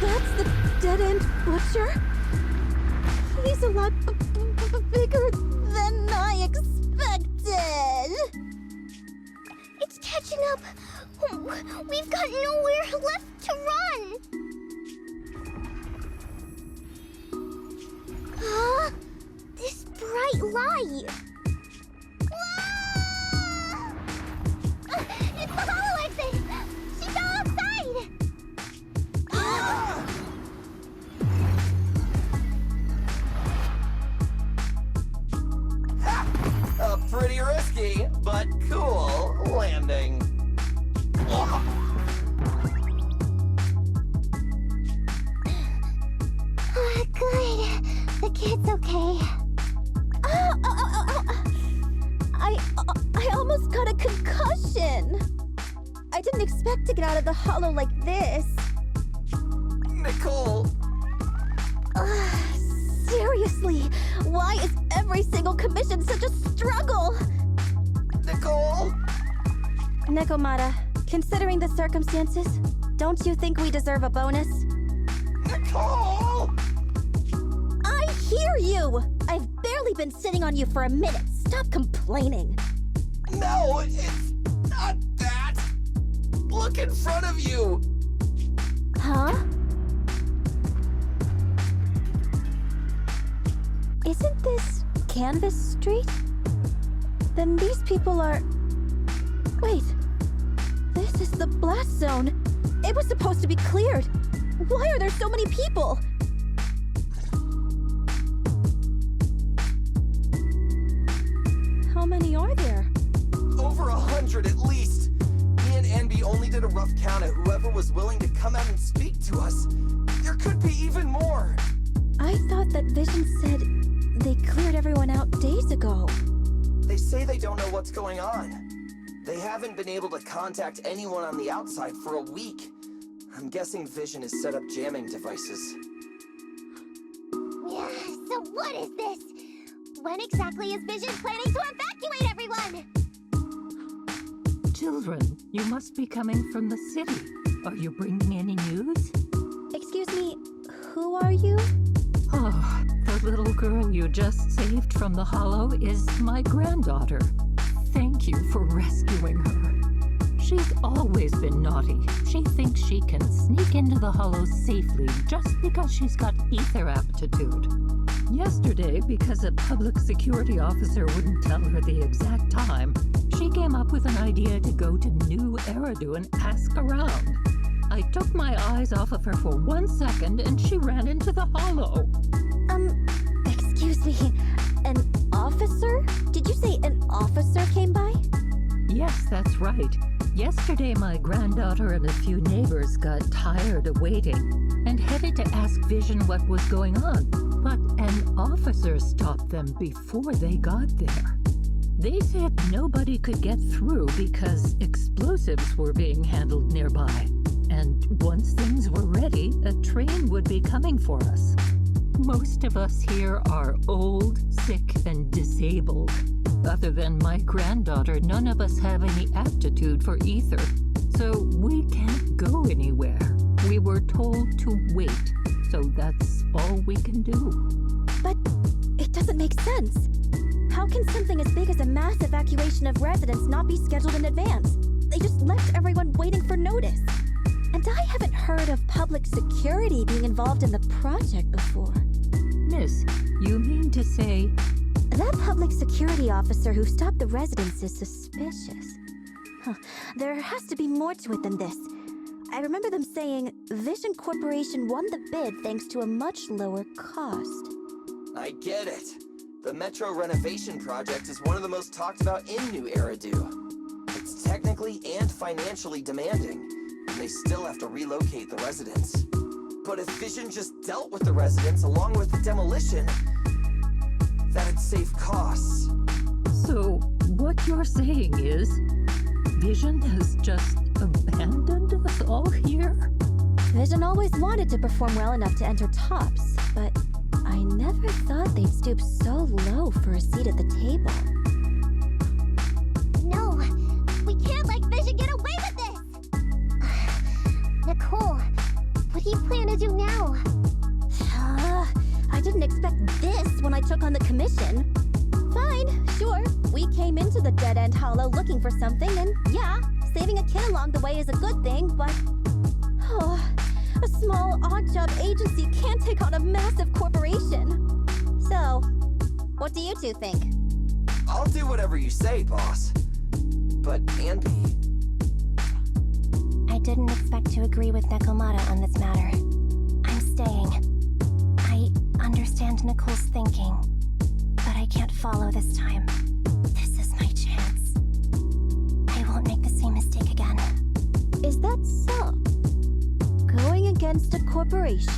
That's the dead-end butcher? He's a lot bigger than I expected. It's catching up. We've got nowhere left to run. Huh? This bright light. It's the hollow exit! She fell outside! Pretty risky, but cool landing. Good. The kid's okay. I almost got a concussion. I didn't expect to get out of the hollow like this. Nicole! Seriously, why is every single commission such a struggle? Nicole! Nekomata, considering the circumstances, don't you think we deserve a bonus? Nicole! I hear you! I've barely been sitting on you for a minute. Stop complaining. No, it's not that! Look in front of you! Huh? Isn't this Canvas Street? Then these people are... Wait. This is the blast zone. It was supposed to be cleared. Why are there so many people? How many are there? Over 100 at least. Me and Envy only did a rough count at whoever was willing to come out and speak to us. There could be even more. I thought that Vision said they cleared everyone out days ago. They say they don't know what's going on. They haven't been able to contact anyone on the outside for a week. I'm guessing Vision has set up jamming devices. Yeah, so what is this? When exactly is Vision planning to evacuate everyone? children. You must be coming from the city. Are you bringing any news? Excuse me, who are you? Oh, the little girl you just saved from the Hollow is my granddaughter. Thank you for rescuing her. She's always been naughty. She thinks she can sneak into the Hollow safely just because she's got ether aptitude. Yesterday, because a public security officer wouldn't tell her the exact time, she came up with an idea to go to New Eridu and ask around. I took my eyes off of her for 1 second and she ran into the Hollow. Excuse me, an officer? Did you say an officer came by? Yes, that's right. Yesterday, my granddaughter and a few neighbors got tired of waiting and headed to ask Vision what was going on, but an officer stopped them before they got there. They said nobody could get through because explosives were being handled nearby, and once things were ready, a train would be coming for us. Most of us here are old, sick, and disabled. Other than my granddaughter, none of us have any aptitude for ether, so we can't go anywhere. We were told to wait, so that's all we can do. But it doesn't make sense. How can something as big as a mass evacuation of residents not be scheduled in advance? They just left everyone waiting for notice. And I haven't heard of public security being involved in the project before. Miss, you mean to say... That public security officer who stopped the residents is suspicious. There has to be more to it than this. I remember them saying Vision Corporation won the bid thanks to a much lower cost. I get it. The Metro renovation project is one of the most talked about in New Eridu. It's technically and financially demanding, and they still have to relocate the residents. But if Vision just dealt with the residents along with the demolition, that'd save costs. So, what you're saying is, Vision has just abandoned us all here? Vision always wanted to perform well enough to enter tops, but I never thought they'd stoop so low for a seat at the table. No, we can't let Vision get away with this! Nicole, what do you plan to do now? I didn't expect this when I took on the commission. Fine, sure. We came into the dead-end hollow looking for something, and yeah, saving a kid along the way is a good thing, but... a small odd-job agency can't take on a massive corporation. So, what do you two think? I'll do whatever you say, boss. But, Anby... I didn't expect to agree with Nekomata on this matter. I'm staying. I understand Nicole's thinking, but I can't follow this time. This is my chance. I won't make the same mistake again. Is that so? Going against a corporation?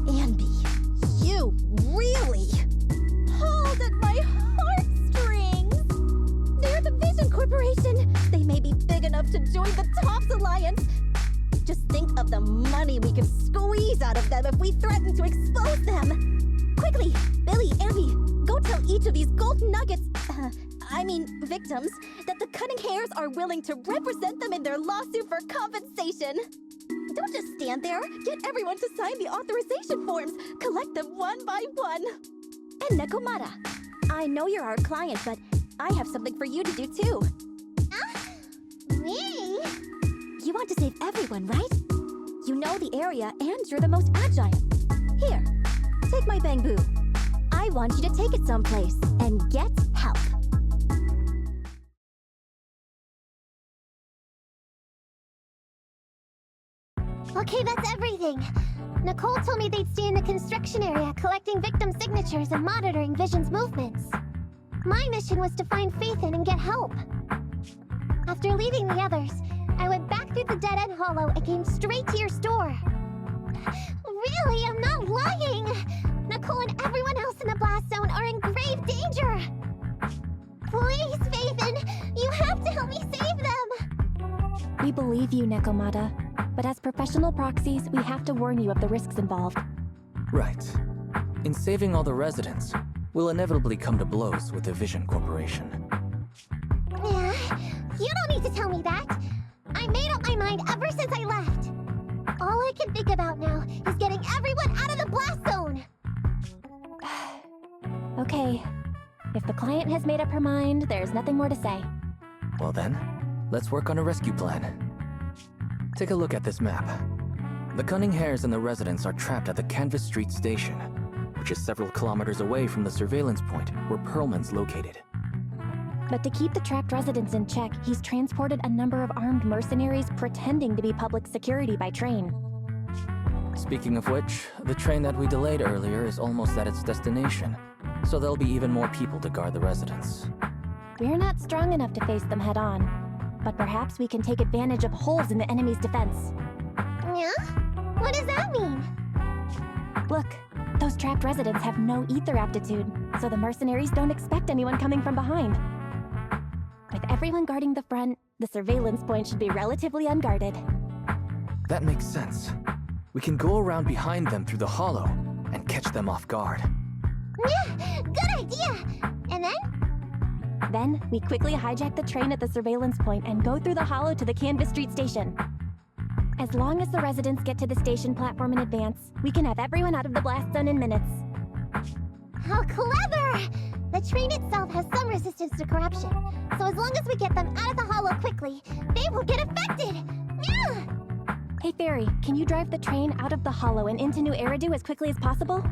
Anby, you really pulled at my heartstrings! They're the Vision Corporation! They may be big enough to join the Tops Alliance! Just think of the money we could squeeze out of them if we threaten to expose them! Quickly, Billy, Anby, go tell each of these gold nuggets, victims, that the Cunning Hairs are willing to represent them in their lawsuit for compensation! Don't just stand there! Get everyone to sign the authorization forms! Collect them one by one! And Nekomata, I know you're our client, but I have something for you to do too. Me? You want to save everyone, right? You know the area and you're the most agile. Here, take my bamboo. I want you to take it someplace and get help. Okay, that's everything. Nicole told me they'd stay in the construction area collecting victim signatures and monitoring Vision's movements. My mission was to find Faithin and get help. After leaving the others, I went back through the dead-end hollow and came straight to your store. Really, I'm not lying! Nicole and everyone else in the blast zone are in grave danger! Please, Faithin, you have to help me save them! We believe you, Nekomata, but as professional proxies, we have to warn you of the risks involved. Right. In saving all the residents, we'll inevitably come to blows with the Vision Corporation. Yeah, You don't need to tell me that. I made up my mind ever since I left. All I can think about now is getting everyone out of the blast zone. Okay. If the client has made up her mind, there's nothing more to say. Well then, let's work on a rescue plan. Take a look at this map. The Cunning Hares and the residents are trapped at the Canvas Street station, which is several kilometers away from the surveillance point where Perlman's located. But to keep the trapped residents in check, he's transported a number of armed mercenaries pretending to be public security by train. Speaking of which, the train that we delayed earlier is almost at its destination, so there'll be even more people to guard the residents. We're not strong enough to face them head on, but perhaps we can take advantage of holes in the enemy's defense. Yeah? What does that mean? Look, those trapped residents have no ether aptitude, so the mercenaries don't expect anyone coming from behind. With everyone guarding the front, the surveillance point should be relatively unguarded. That makes sense. We can go around behind them through the hollow and catch them off guard. Yeah, good idea! And then? Then, we quickly hijack the train at the surveillance point and go through the hollow to the Canvas Street station. As long as the residents get to the station platform in advance, we can have everyone out of the blast zone in minutes. How clever! The train itself has some resistance to corruption, so as long as we get them out of the hollow quickly, they won't get affected! Yeah! Hey Fairy, can you drive the train out of the hollow and into New Eridu as quickly as possible?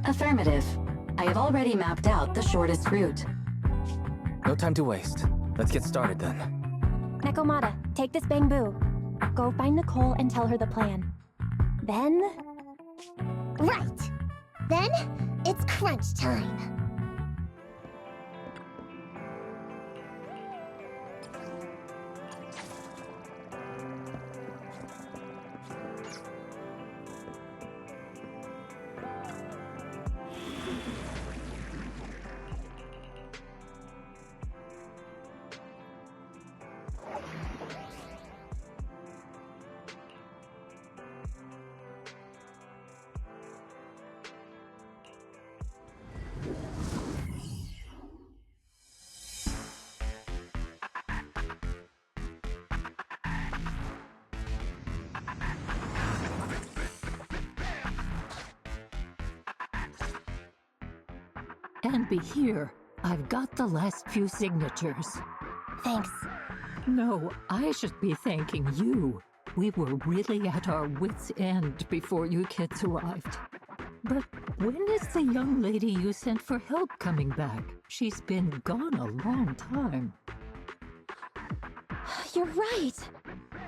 Affirmative. I have already mapped out the shortest route. No time to waste. Let's get started then. Nekomata, take this bamboo. Go find Nicole and tell her the plan. Then... Right! Then, it's crunch time. And be here. I've got the last few signatures. Thanks. No, I should be thanking you. We were really at our wits' end before you kids arrived. But when is the young lady you sent for help coming back? She's been gone a long time. You're right.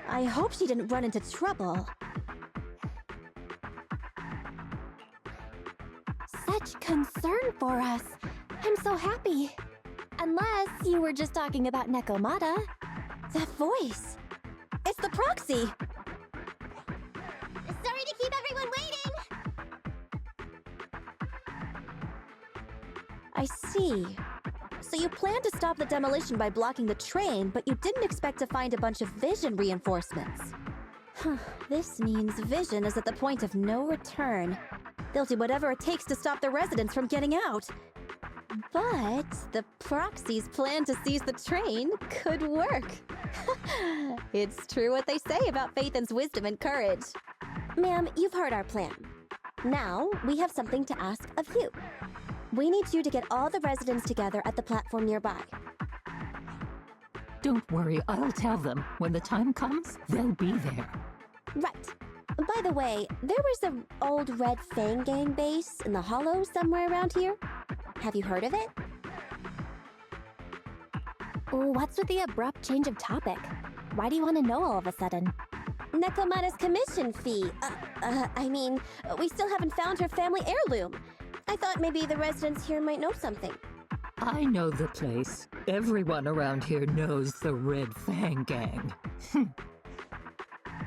I hope she didn't run into trouble. Such concern for us. I'm so happy. Unless you were just talking about Nekomata. That voice. It's the proxy. Sorry to keep everyone waiting! I see. So you planned to stop the demolition by blocking the train, but you didn't expect to find a bunch of vision reinforcements. This means Vision is at the point of no return. They'll do whatever it takes to stop the residents from getting out. But the proxy's plan to seize the train could work. It's true what they say about Phaethon's wisdom and courage. Ma'am, you've heard our plan. Now, we have something to ask of you. We need you to get all the residents together at the platform nearby. Don't worry, I'll tell them. When the time comes, they'll be there. Right. By the way, there was an old Red Fang Gang base in the hollow somewhere around here. Have you heard of it? What's with the abrupt change of topic? Why do you want to know all of a sudden? Nekomata's commission fee. We still haven't found her family heirloom. I thought maybe the residents here might know something. I know the place. Everyone around here knows the Red Fang Gang.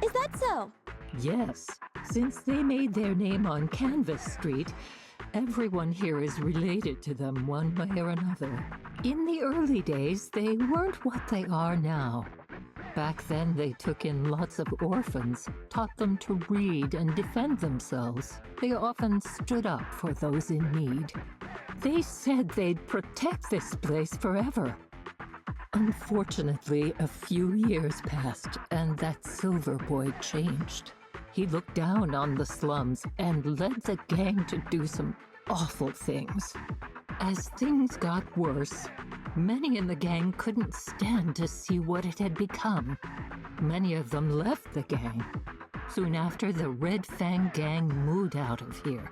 Is that so? Yes. Since they made their name on Canvas Street, everyone here is related to them one way or another. In the early days, they weren't what they are now. Back then, they took in lots of orphans, taught them to read and defend themselves. They often stood up for those in need. They said they'd protect this place forever. Unfortunately, a few years passed, and that silver boy changed. He looked down on the slums and led the gang to do some awful things. As things got worse, many in the gang couldn't stand to see what it had become. Many of them left the gang. Soon after, the Red Fang Gang moved out of here.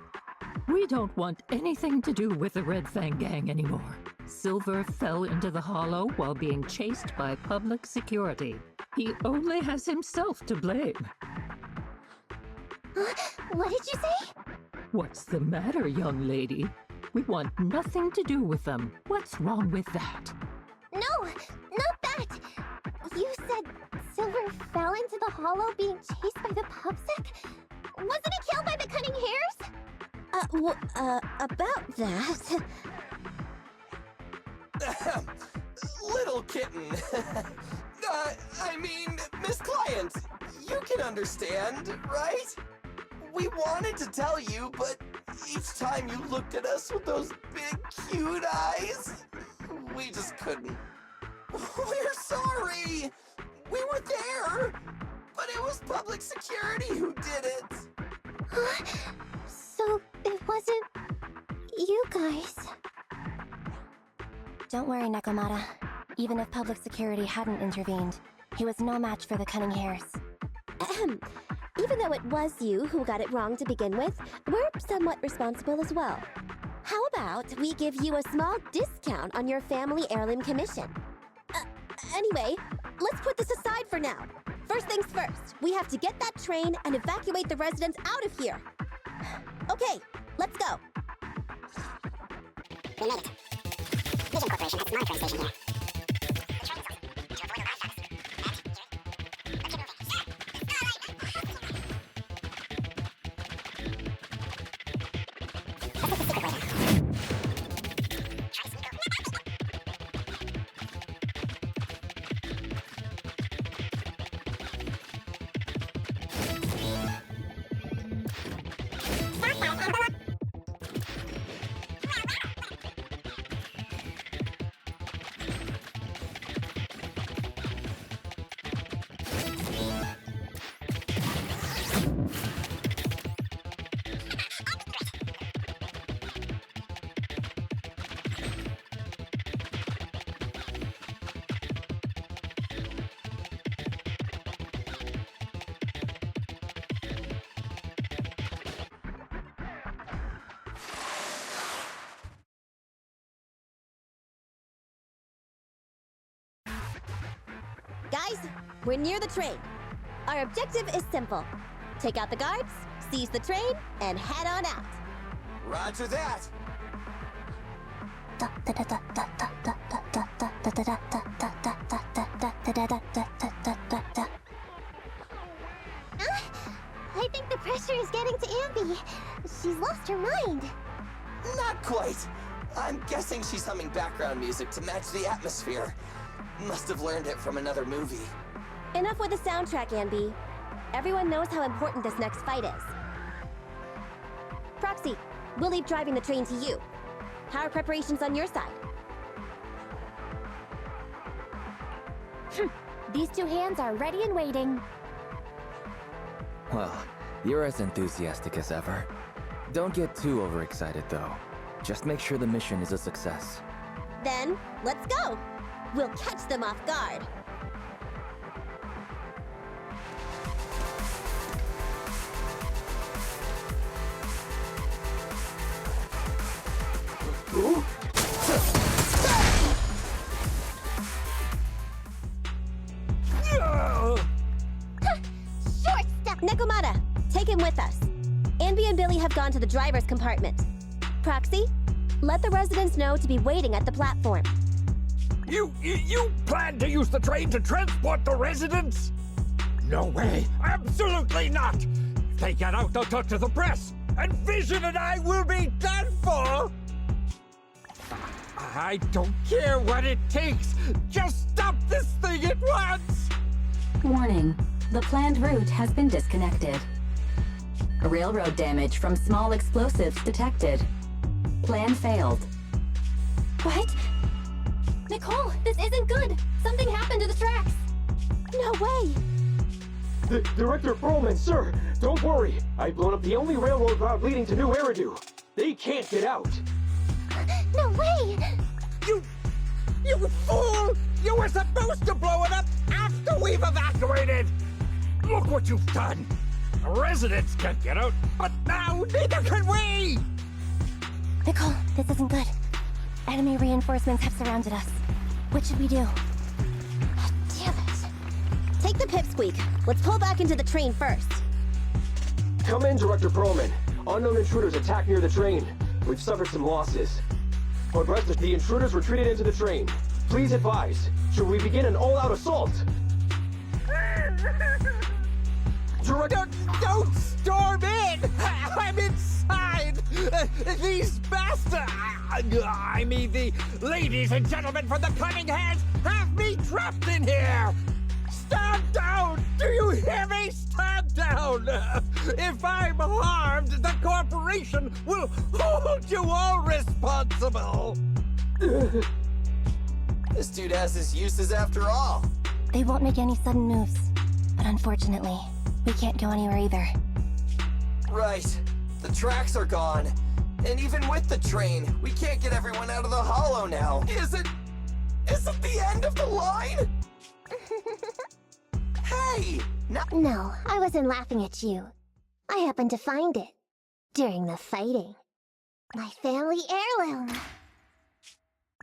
We don't want anything to do with the Red Fang Gang anymore. Silver fell into the hollow while being chased by public security. He only has himself to blame. What did you say? What's the matter, young lady? We want nothing to do with them. What's wrong with that? No, not that! You said Silver fell into the hollow being chased by the pubsec? Wasn't he killed by the cunning hares? About that... Little kitten. I mean, Miss Client, you can understand, right? We wanted to tell you, but each time you looked at us with those big, cute eyes, we just couldn't. We're sorry! We were there, but it was public security who did it. So it wasn't you guys. Don't worry, Nekomata. Even if public security hadn't intervened, he was no match for the cunning hares. Even though it was you who got it wrong to begin with, we're somewhat responsible as well. How about we give you a small discount on your family heirloom commission? Anyway, let's put this aside for now. First things first, we have to get that train and evacuate the residents out of here. Okay, let's go. We made it. Vision Corporation has its monitoring station here. Guys, we're near the train. Our objective is simple. Take out the guards, seize the train, and head on out. Roger that. I think the pressure is getting to Ambi. She's lost her mind. Not quite. I'm guessing she's humming background music to match the atmosphere. Must have learned it from another movie. Enough with the soundtrack, Anby. Everyone knows how important this next fight is. Proxy, we'll leave driving the train to you. How are preparations on your side? These two hands are ready and waiting. Well, you're as enthusiastic as ever. Don't get too overexcited, though. Just make sure the mission is a success. Then, let's go! We'll catch them off guard. Short step! Nekomata, take him with us. Anby and Billy have gone to the driver's compartment. Proxy, let the residents know to be waiting at the platform. You plan to use the train to transport the residents? No way! Absolutely not! If they get out, they'll talk to the press, and Vision and I will be done for! I don't care what it takes! Just stop this thing at once! Warning. The planned route has been disconnected. Railroad damage from small explosives detected. Plan failed. What? Nicole, this isn't good! Something happened to the tracks! No way! Director Perlman, sir, don't worry. I've blown up the only railroad route leading to New Eridu. They can't get out. No way! You fool! You were supposed to blow it up after we've evacuated! Look what you've done! The residents can't get out, but now neither can we! Nicole, this isn't good. Enemy reinforcements have surrounded us. What should we do? Damn it. Take the pipsqueak. Let's pull back into the train first. Come in, Director Perlman. Unknown intruders attacked near the train. We've suffered some losses. But rest assured, the intruders retreated into the train. Please advise, should we begin an all-out assault? Don't storm in! I'm inside! These bastards! I mean, the ladies and gentlemen from the Cunning Hands have me trapped in here! Stand down! Do you hear me? Stand down! If I'm harmed, the corporation will hold you all responsible! This dude has his uses after all. They won't make any sudden moves. But unfortunately, we can't go anywhere either. Right. The tracks are gone. And even with the train, we can't get everyone out of the hollow now. Is it the end of the line? Hey! No, I wasn't laughing at you. I happened to find it. During the fighting. My family heirloom.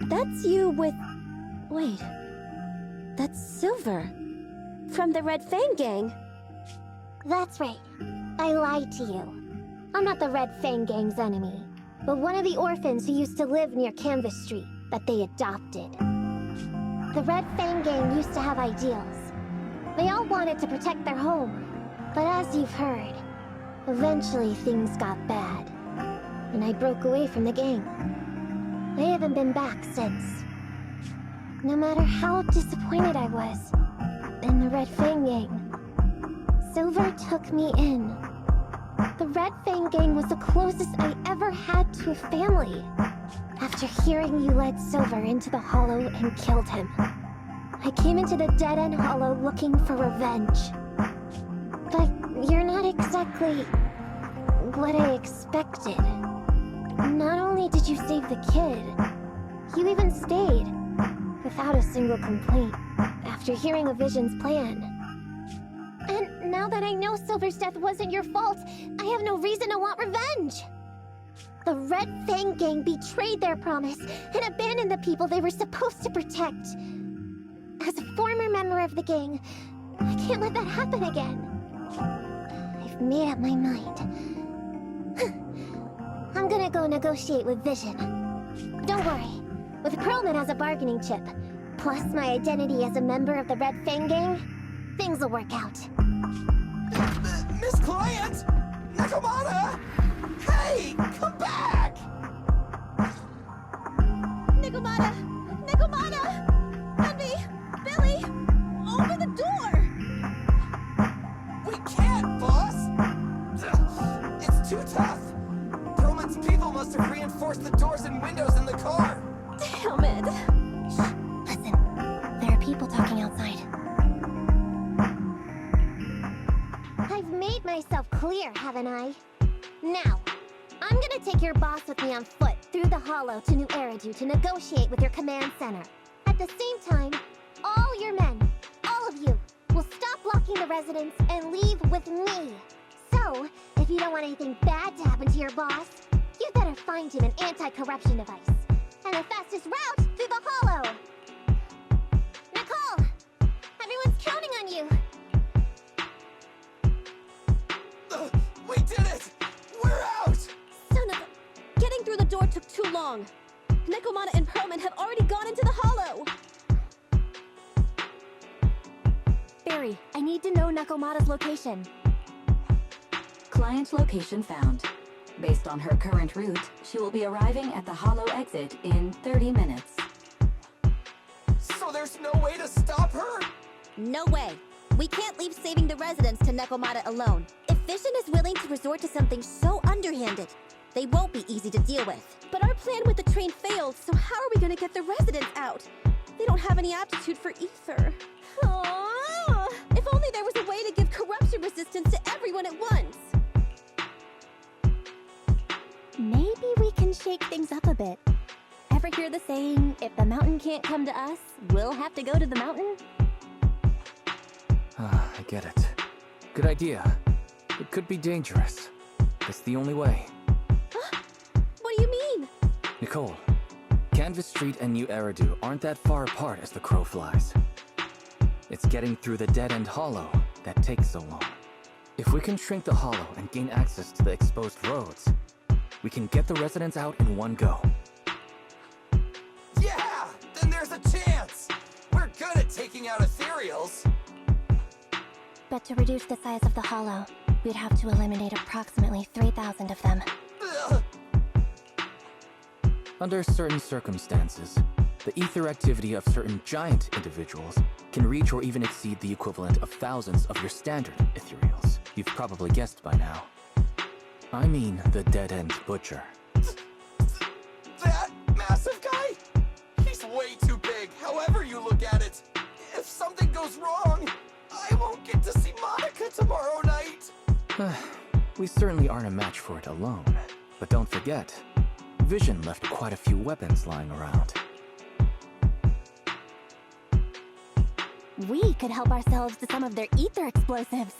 That's you with... Wait. That's Silver. From the Red Fang Gang. That's right. I lied to you. I'm not the Red Fang Gang's enemy, but one of the orphans who used to live near Canvas Street that they adopted. The Red Fang Gang used to have ideals. They all wanted to protect their home. But as you've heard, eventually things got bad. And I broke away from the gang. I haven't been back since. No matter how disappointed I was in the Red Fang Gang, Silver took me in. The Red Fang Gang was the closest I ever had to a family. After hearing you led Silver into the Hollow and killed him, I came into the dead-end Hollow looking for revenge. But you're not exactly what I expected. Not only did you save the kid, you even stayed, without a single complaint, after hearing a Vision's plan. And now that I know Silver's death wasn't your fault, I have no reason to want revenge! The Red Fang Gang betrayed their promise and abandoned the people they were supposed to protect. As a former member of the gang, I can't let that happen again. I've made up my mind. I'm gonna go negotiate with Vision. Don't worry. With Perlman as a bargaining chip, plus my identity as a member of the Red Fang Gang, things will work out. Miss Client! Nakamata! Hey! Come back! Nakamata! Nakamata! Henry! Billy! Open the door! We can't, boss! It's too tough. Perlman's people must have reinforced the doors and windows in the car. Damn it! Shh! Listen. There are people talking outside. I've made myself clear, haven't I? Now, I'm gonna take your boss with me on foot through the Hollow to New Eridu to negotiate with your command center. At the same time, all your men, all of you, will stop blocking the residents and leave with me. So, if you don't want anything bad to happen to your boss, you better find him an anti-corruption device. And the fastest route through the Hollow! Nicole! Everyone's counting on you! We did it! We're out! Son of a... Getting through the door took too long. Nakamata and Perlman have already gone into the Hollow! Barry, I need to know Nakamata's location. Client location found. Based on her current route, she will be arriving at the Hollow exit in 30 minutes. So there's no way to stop her? No way. We can't leave saving the residents to Nakamata alone. If Vision is willing to resort to something so underhanded, they won't be easy to deal with. But our plan with the train failed, so how are we gonna get the residents out? They don't have any aptitude for ether. Oh, if only there was a way to give corruption resistance to everyone at once. Maybe we can shake things up a bit. Ever hear the saying, if the mountain can't come to us, we'll have to go to the mountain? Ah, I get it. Good idea. It could be dangerous. It's the only way. What do you mean? Nicole, Canvas Street and New Eridu aren't that far apart as the crow flies. It's getting through the dead-end hollow that takes so long. If we can shrink the hollow and gain access to the exposed roads, we can get the residents out in one go. Yeah! Then there's a chance! We're good at taking out ethereals. But to reduce the size of the hollow, we'd have to eliminate approximately 3,000 of them. Ugh. Under certain circumstances, the ether activity of certain giant individuals can reach or even exceed the equivalent of thousands of your standard ethereals. You've probably guessed by now. I mean the dead-end butcher. That massive guy? He's way too big, however you look at it. If something goes wrong, I won't get to see Monica tomorrow night. We certainly aren't a match for it alone. But don't forget, Vision left quite a few weapons lying around. We could help ourselves to some of their ether explosives.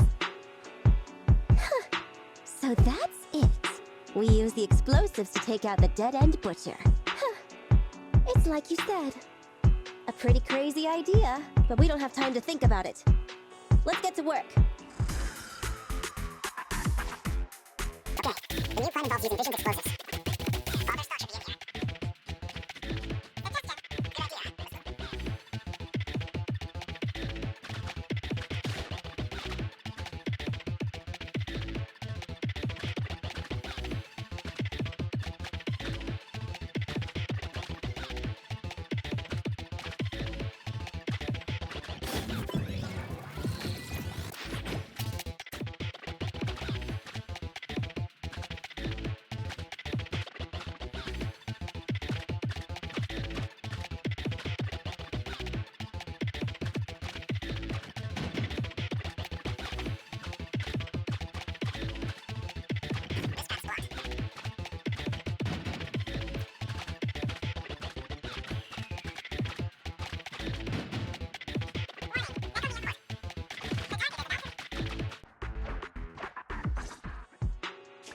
So that's it. We use the explosives to take out the dead-end butcher. It's like you said. A pretty crazy idea, but we don't have time to think about it. Let's get to work. Okay, the new plan involves using Vision's explosives. All their stock should be in here. Fantastic. Good idea.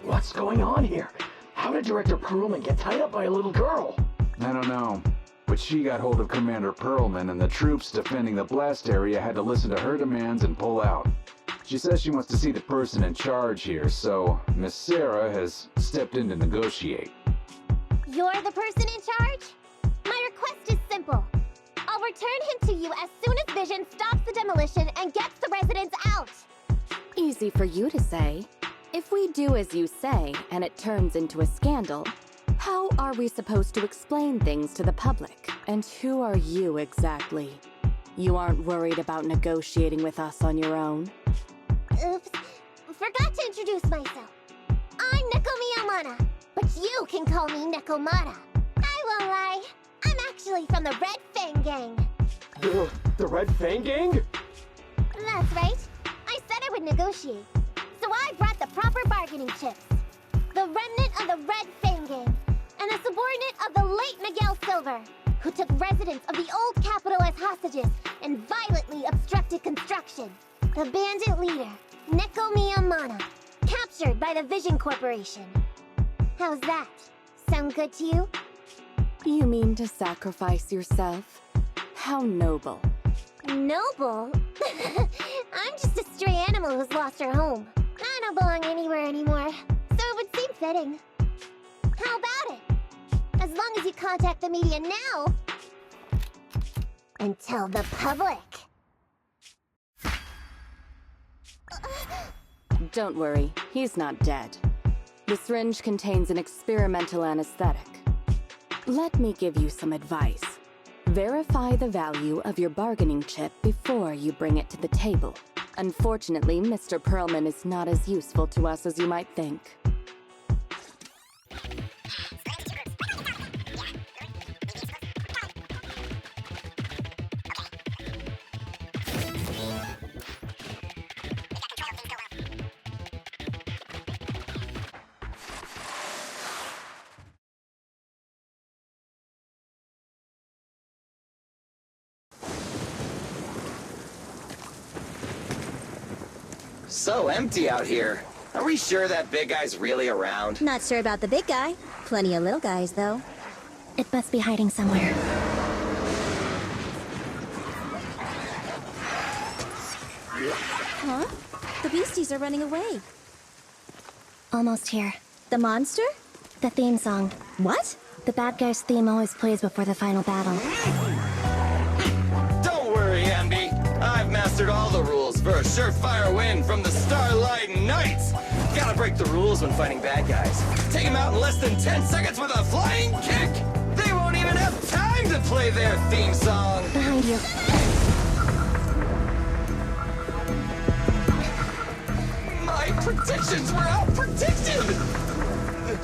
What's going on here? How did Director Perlman get tied up by a little girl? I don't know, but she got hold of Commander Perlman, and the troops defending the blast area had to listen to her demands and pull out. She says she wants to see the person in charge here, so Miss Sarah has stepped in to negotiate. You're the person in charge? My request is simple. I'll return him to you as soon as Vision stops the demolition and gets the residents out. Easy for you to say. If we do as you say, and it turns into a scandal, how are we supposed to explain things to the public? And who are you exactly? You aren't worried about negotiating with us on your own? Oops. Forgot to introduce myself. I'm Neko Miyamata, but you can call me Nekomata. I won't lie. I'm actually from the Red Fang Gang. The Red Fang Gang? That's right. I said I would negotiate. So I brought the proper bargaining chips. The remnant of the Red Fang Gang, and a subordinate of the late Miguel Silver, who took residents of the old capital as hostages and violently obstructed construction. The bandit leader, Neko Miyamata, captured by the Vision Corporation. How's that? Sound good to you? You mean to sacrifice yourself? How noble. Noble? I'm just a stray animal who's lost her home. I don't belong anywhere anymore, so it would seem fitting. How about it? As long as you contact the media now and tell the public. Don't worry, he's not dead. The syringe contains an experimental anesthetic. Let me give you some advice. Verify the value of your bargaining chip before you bring it to the table. Unfortunately, Mr. Perlman is not as useful to us as you might think. So empty out here. Are we sure that big guy's really around? Not sure about the big guy. Plenty of little guys, though. It must be hiding somewhere. Huh? The beasties are running away. Almost here. The monster? The theme song. What? The bad guy's theme always plays before the final battle. Don't worry, Andy. I've mastered all the rules for a surefire win from the Starlight Knights. Gotta break the rules when fighting bad guys. Take them out in less than 10 seconds with a flying kick. They won't even have time to play their theme song. Behind you. My predictions were out-predicted!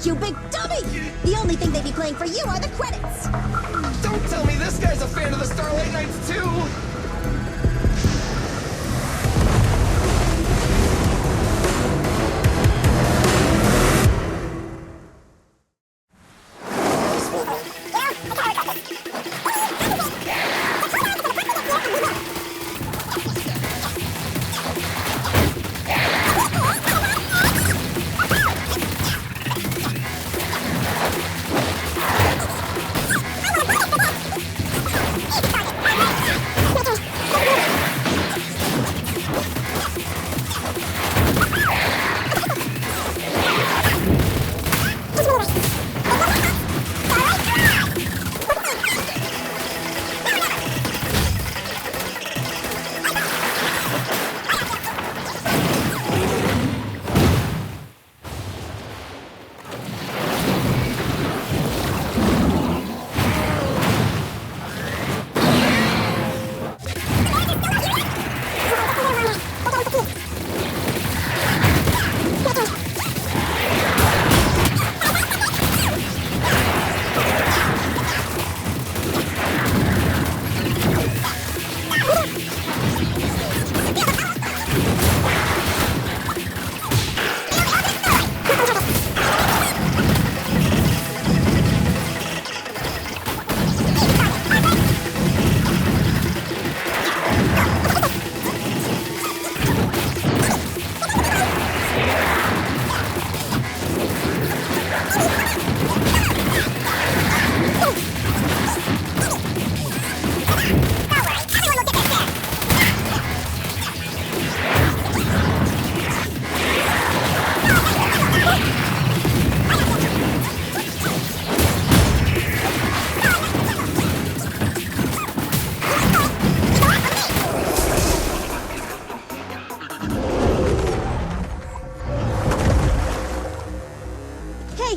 You big dummy! The only thing they'd be playing for you are the credits! Don't tell me this guy's a fan of the Starlight Knights, too!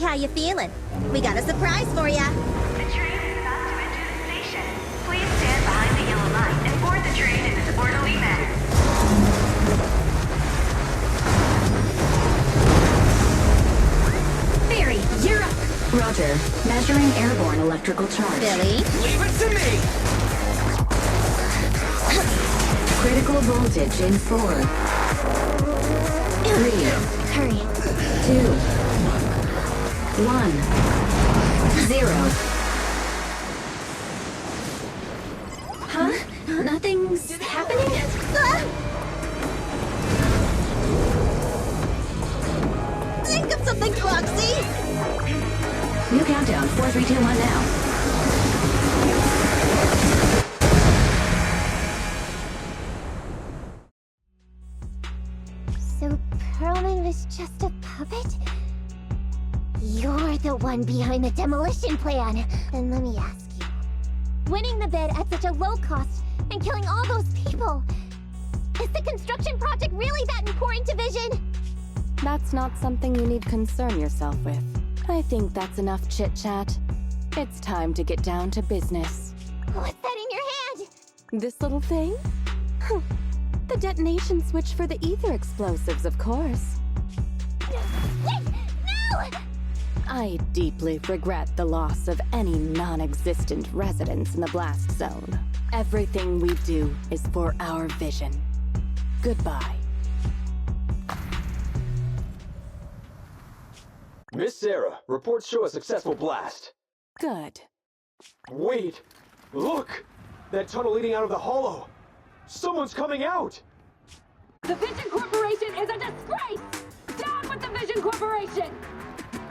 How you feeling? We got a surprise for ya. The train is about to enter the station. Please stand behind the yellow line and board the train in an orderly manner. Barry, you're up. Roger. Measuring airborne electrical charge. Billy? Leave it to me! Critical voltage in 4. 3. Hurry. 2. 1. 0. Huh? Nothing's happening? Think of something, Roxy! New countdown. 4, 3, 2, 1 now. So Perlman was just a puppet? You're the one behind the demolition plan. And let me ask you. Winning the bid at such a low cost and killing all those people. Is the construction project really that important to Vision? That's not something you need concern yourself with. I think that's enough chit-chat. It's time to get down to business. What's that in your hand? This little thing? The detonation switch for the ether explosives, of course. Wait! No! I deeply regret the loss of any non-existent residents in the blast zone. Everything we do is for our vision. Goodbye. Miss Sarah, reports show a successful blast. Good. Wait! Look! That tunnel leading out of the hollow! Someone's coming out! The Vision Corporation is a disgrace! Down with the Vision Corporation!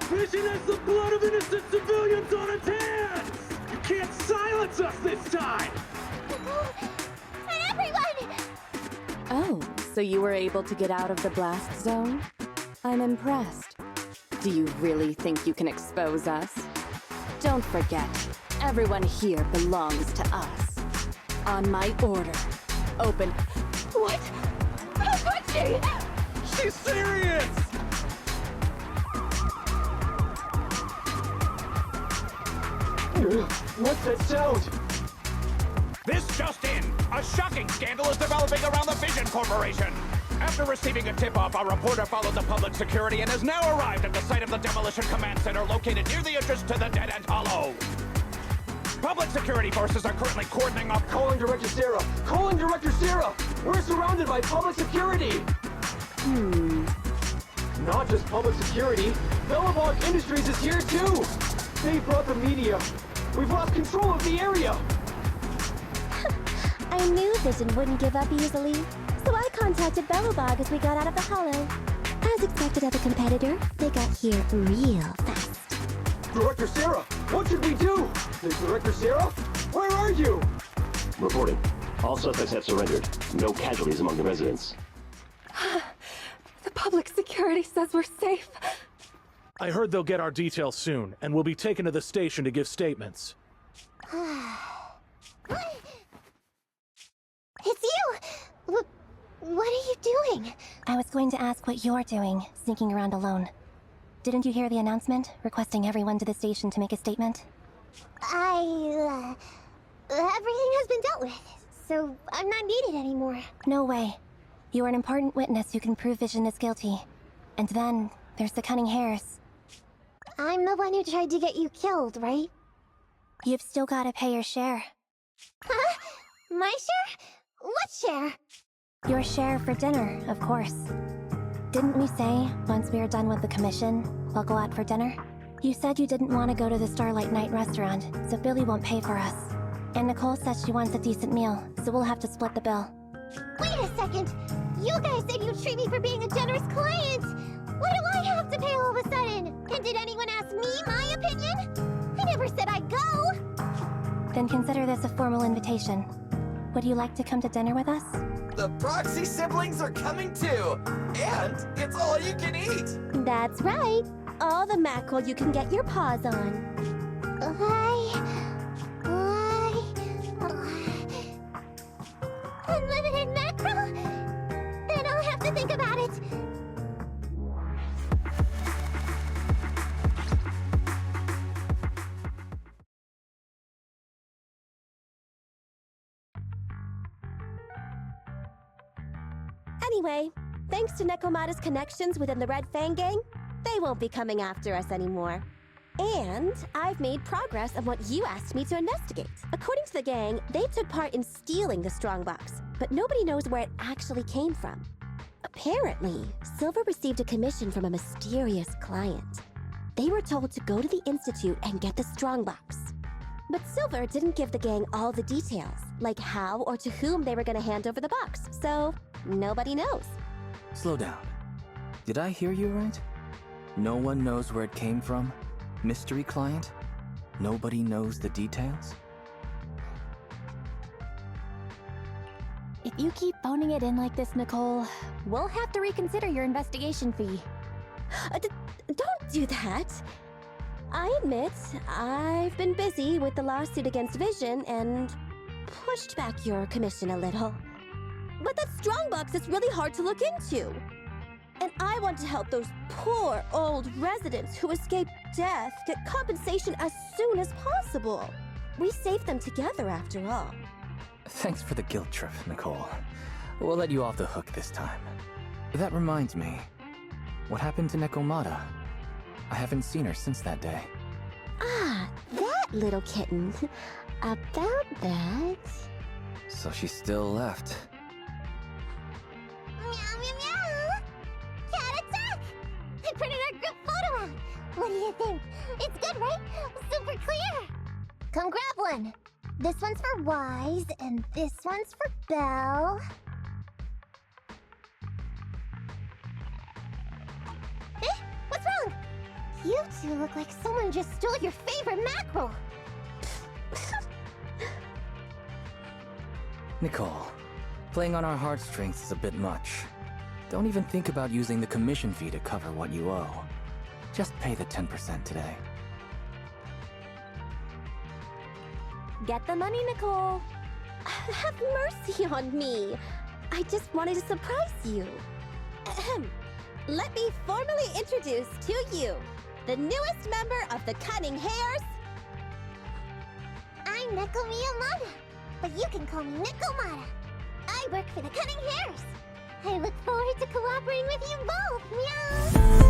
Vision has the blood of innocent civilians on its hands! You can't silence us this time! Everyone! Oh, so you were able to get out of the blast zone? I'm impressed. Do you really think you can expose us? Don't forget, everyone here belongs to us. On my order, open... What? How could she? She's serious! What's that sound? This just in! A shocking scandal is developing around the Vision Corporation! After receiving a tip-off, our reporter followed the public security and has now arrived at the site of the Demolition Command Center located near the entrance to the Dead End Hollow. Public security forces are currently cordoning off... Calling Director Sarah! Calling Director Sarah! We're surrounded by public security! Not just public security. Bellabog Industries is here too! They brought the media. We've lost control of the area! I knew Vision wouldn't give up easily, so I contacted Bellabog as we got out of the hollow. As expected of a competitor, they got here real fast. Director Sarah, what should we do? Director Sarah, where are you? Reporting. All suspects have surrendered. No casualties among the residents. The public security says we're safe. I heard they'll get our details soon, and we'll be taken to the station to give statements. It's you! What are you doing? I was going to ask what you're doing, sneaking around alone. Didn't you hear the announcement, requesting everyone to the station to make a statement? Everything has been dealt with, so I'm not needed anymore. No way. You are an important witness who can prove Vision is guilty. And then, there's the cunning hares. I'm the one who tried to get you killed, right? You've still gotta pay your share. Huh? My share? What share? Your share for dinner, of course. Didn't we say, once we are done with the commission, we'll go out for dinner? You said you didn't want to go to the Starlight Night restaurant, so Billy won't pay for us. And Nicole says she wants a decent meal, so we'll have to split the bill. Wait a second! You guys said you'd treat me for being a generous client! Why do I have to pay all of a sudden? And did anyone ask me my opinion? I never said I'd go! Then consider this a formal invitation. Would you like to come to dinner with us? The Proxy siblings are coming too! And it's all you can eat! That's right. All the mackerel you can get your paws on. Unlimited mackerel? Then I'll have to think about it. Anyway, thanks to Nekomata's connections within the Red Fang Gang, they won't be coming after us anymore. And I've made progress on what you asked me to investigate. According to the gang, they took part in stealing the strongbox, but nobody knows where it actually came from. Apparently, Silver received a commission from a mysterious client. They were told to go to the Institute and get the strongbox. But Silver didn't give the gang all the details, like how or to whom they were going to hand over the box, so nobody knows. Slow down. Did I hear you right? No one knows where it came from? Mystery client? Nobody knows the details? If you keep phoning it in like this, Nicole, we'll have to reconsider your investigation fee. Don't do that. I admit, I've been busy with the lawsuit against Vision and pushed back your commission a little. But that strongbox is really hard to look into. And I want to help those poor old residents who escaped death get compensation as soon as possible. We saved them together after all. Thanks for the guilt trip, Nicole. We'll let you off the hook this time. That reminds me. What happened to Nekomata? I haven't seen her since that day. Ah, that little kitten. About that... So she still left. Meow, meow, meow! Cat attack! I printed our group photo out! What do you think? It's good, right? Super clear! Come grab one! This one's for Wise, and this one's for Belle. You two look like someone just stole your favorite mackerel. Nicole, playing on our heartstrings is a bit much. Don't even think about using the commission fee to cover what you owe. Just pay the 10% today. Get the money, Nicole. Have mercy on me. I just wanted to surprise you. Ahem. Let me formally introduce to you the newest member of the Cunning Hares. I'm Neko Miyamada, but you can call me Nekomata. I work for the Cunning Hares. I look forward to cooperating with you both, meow!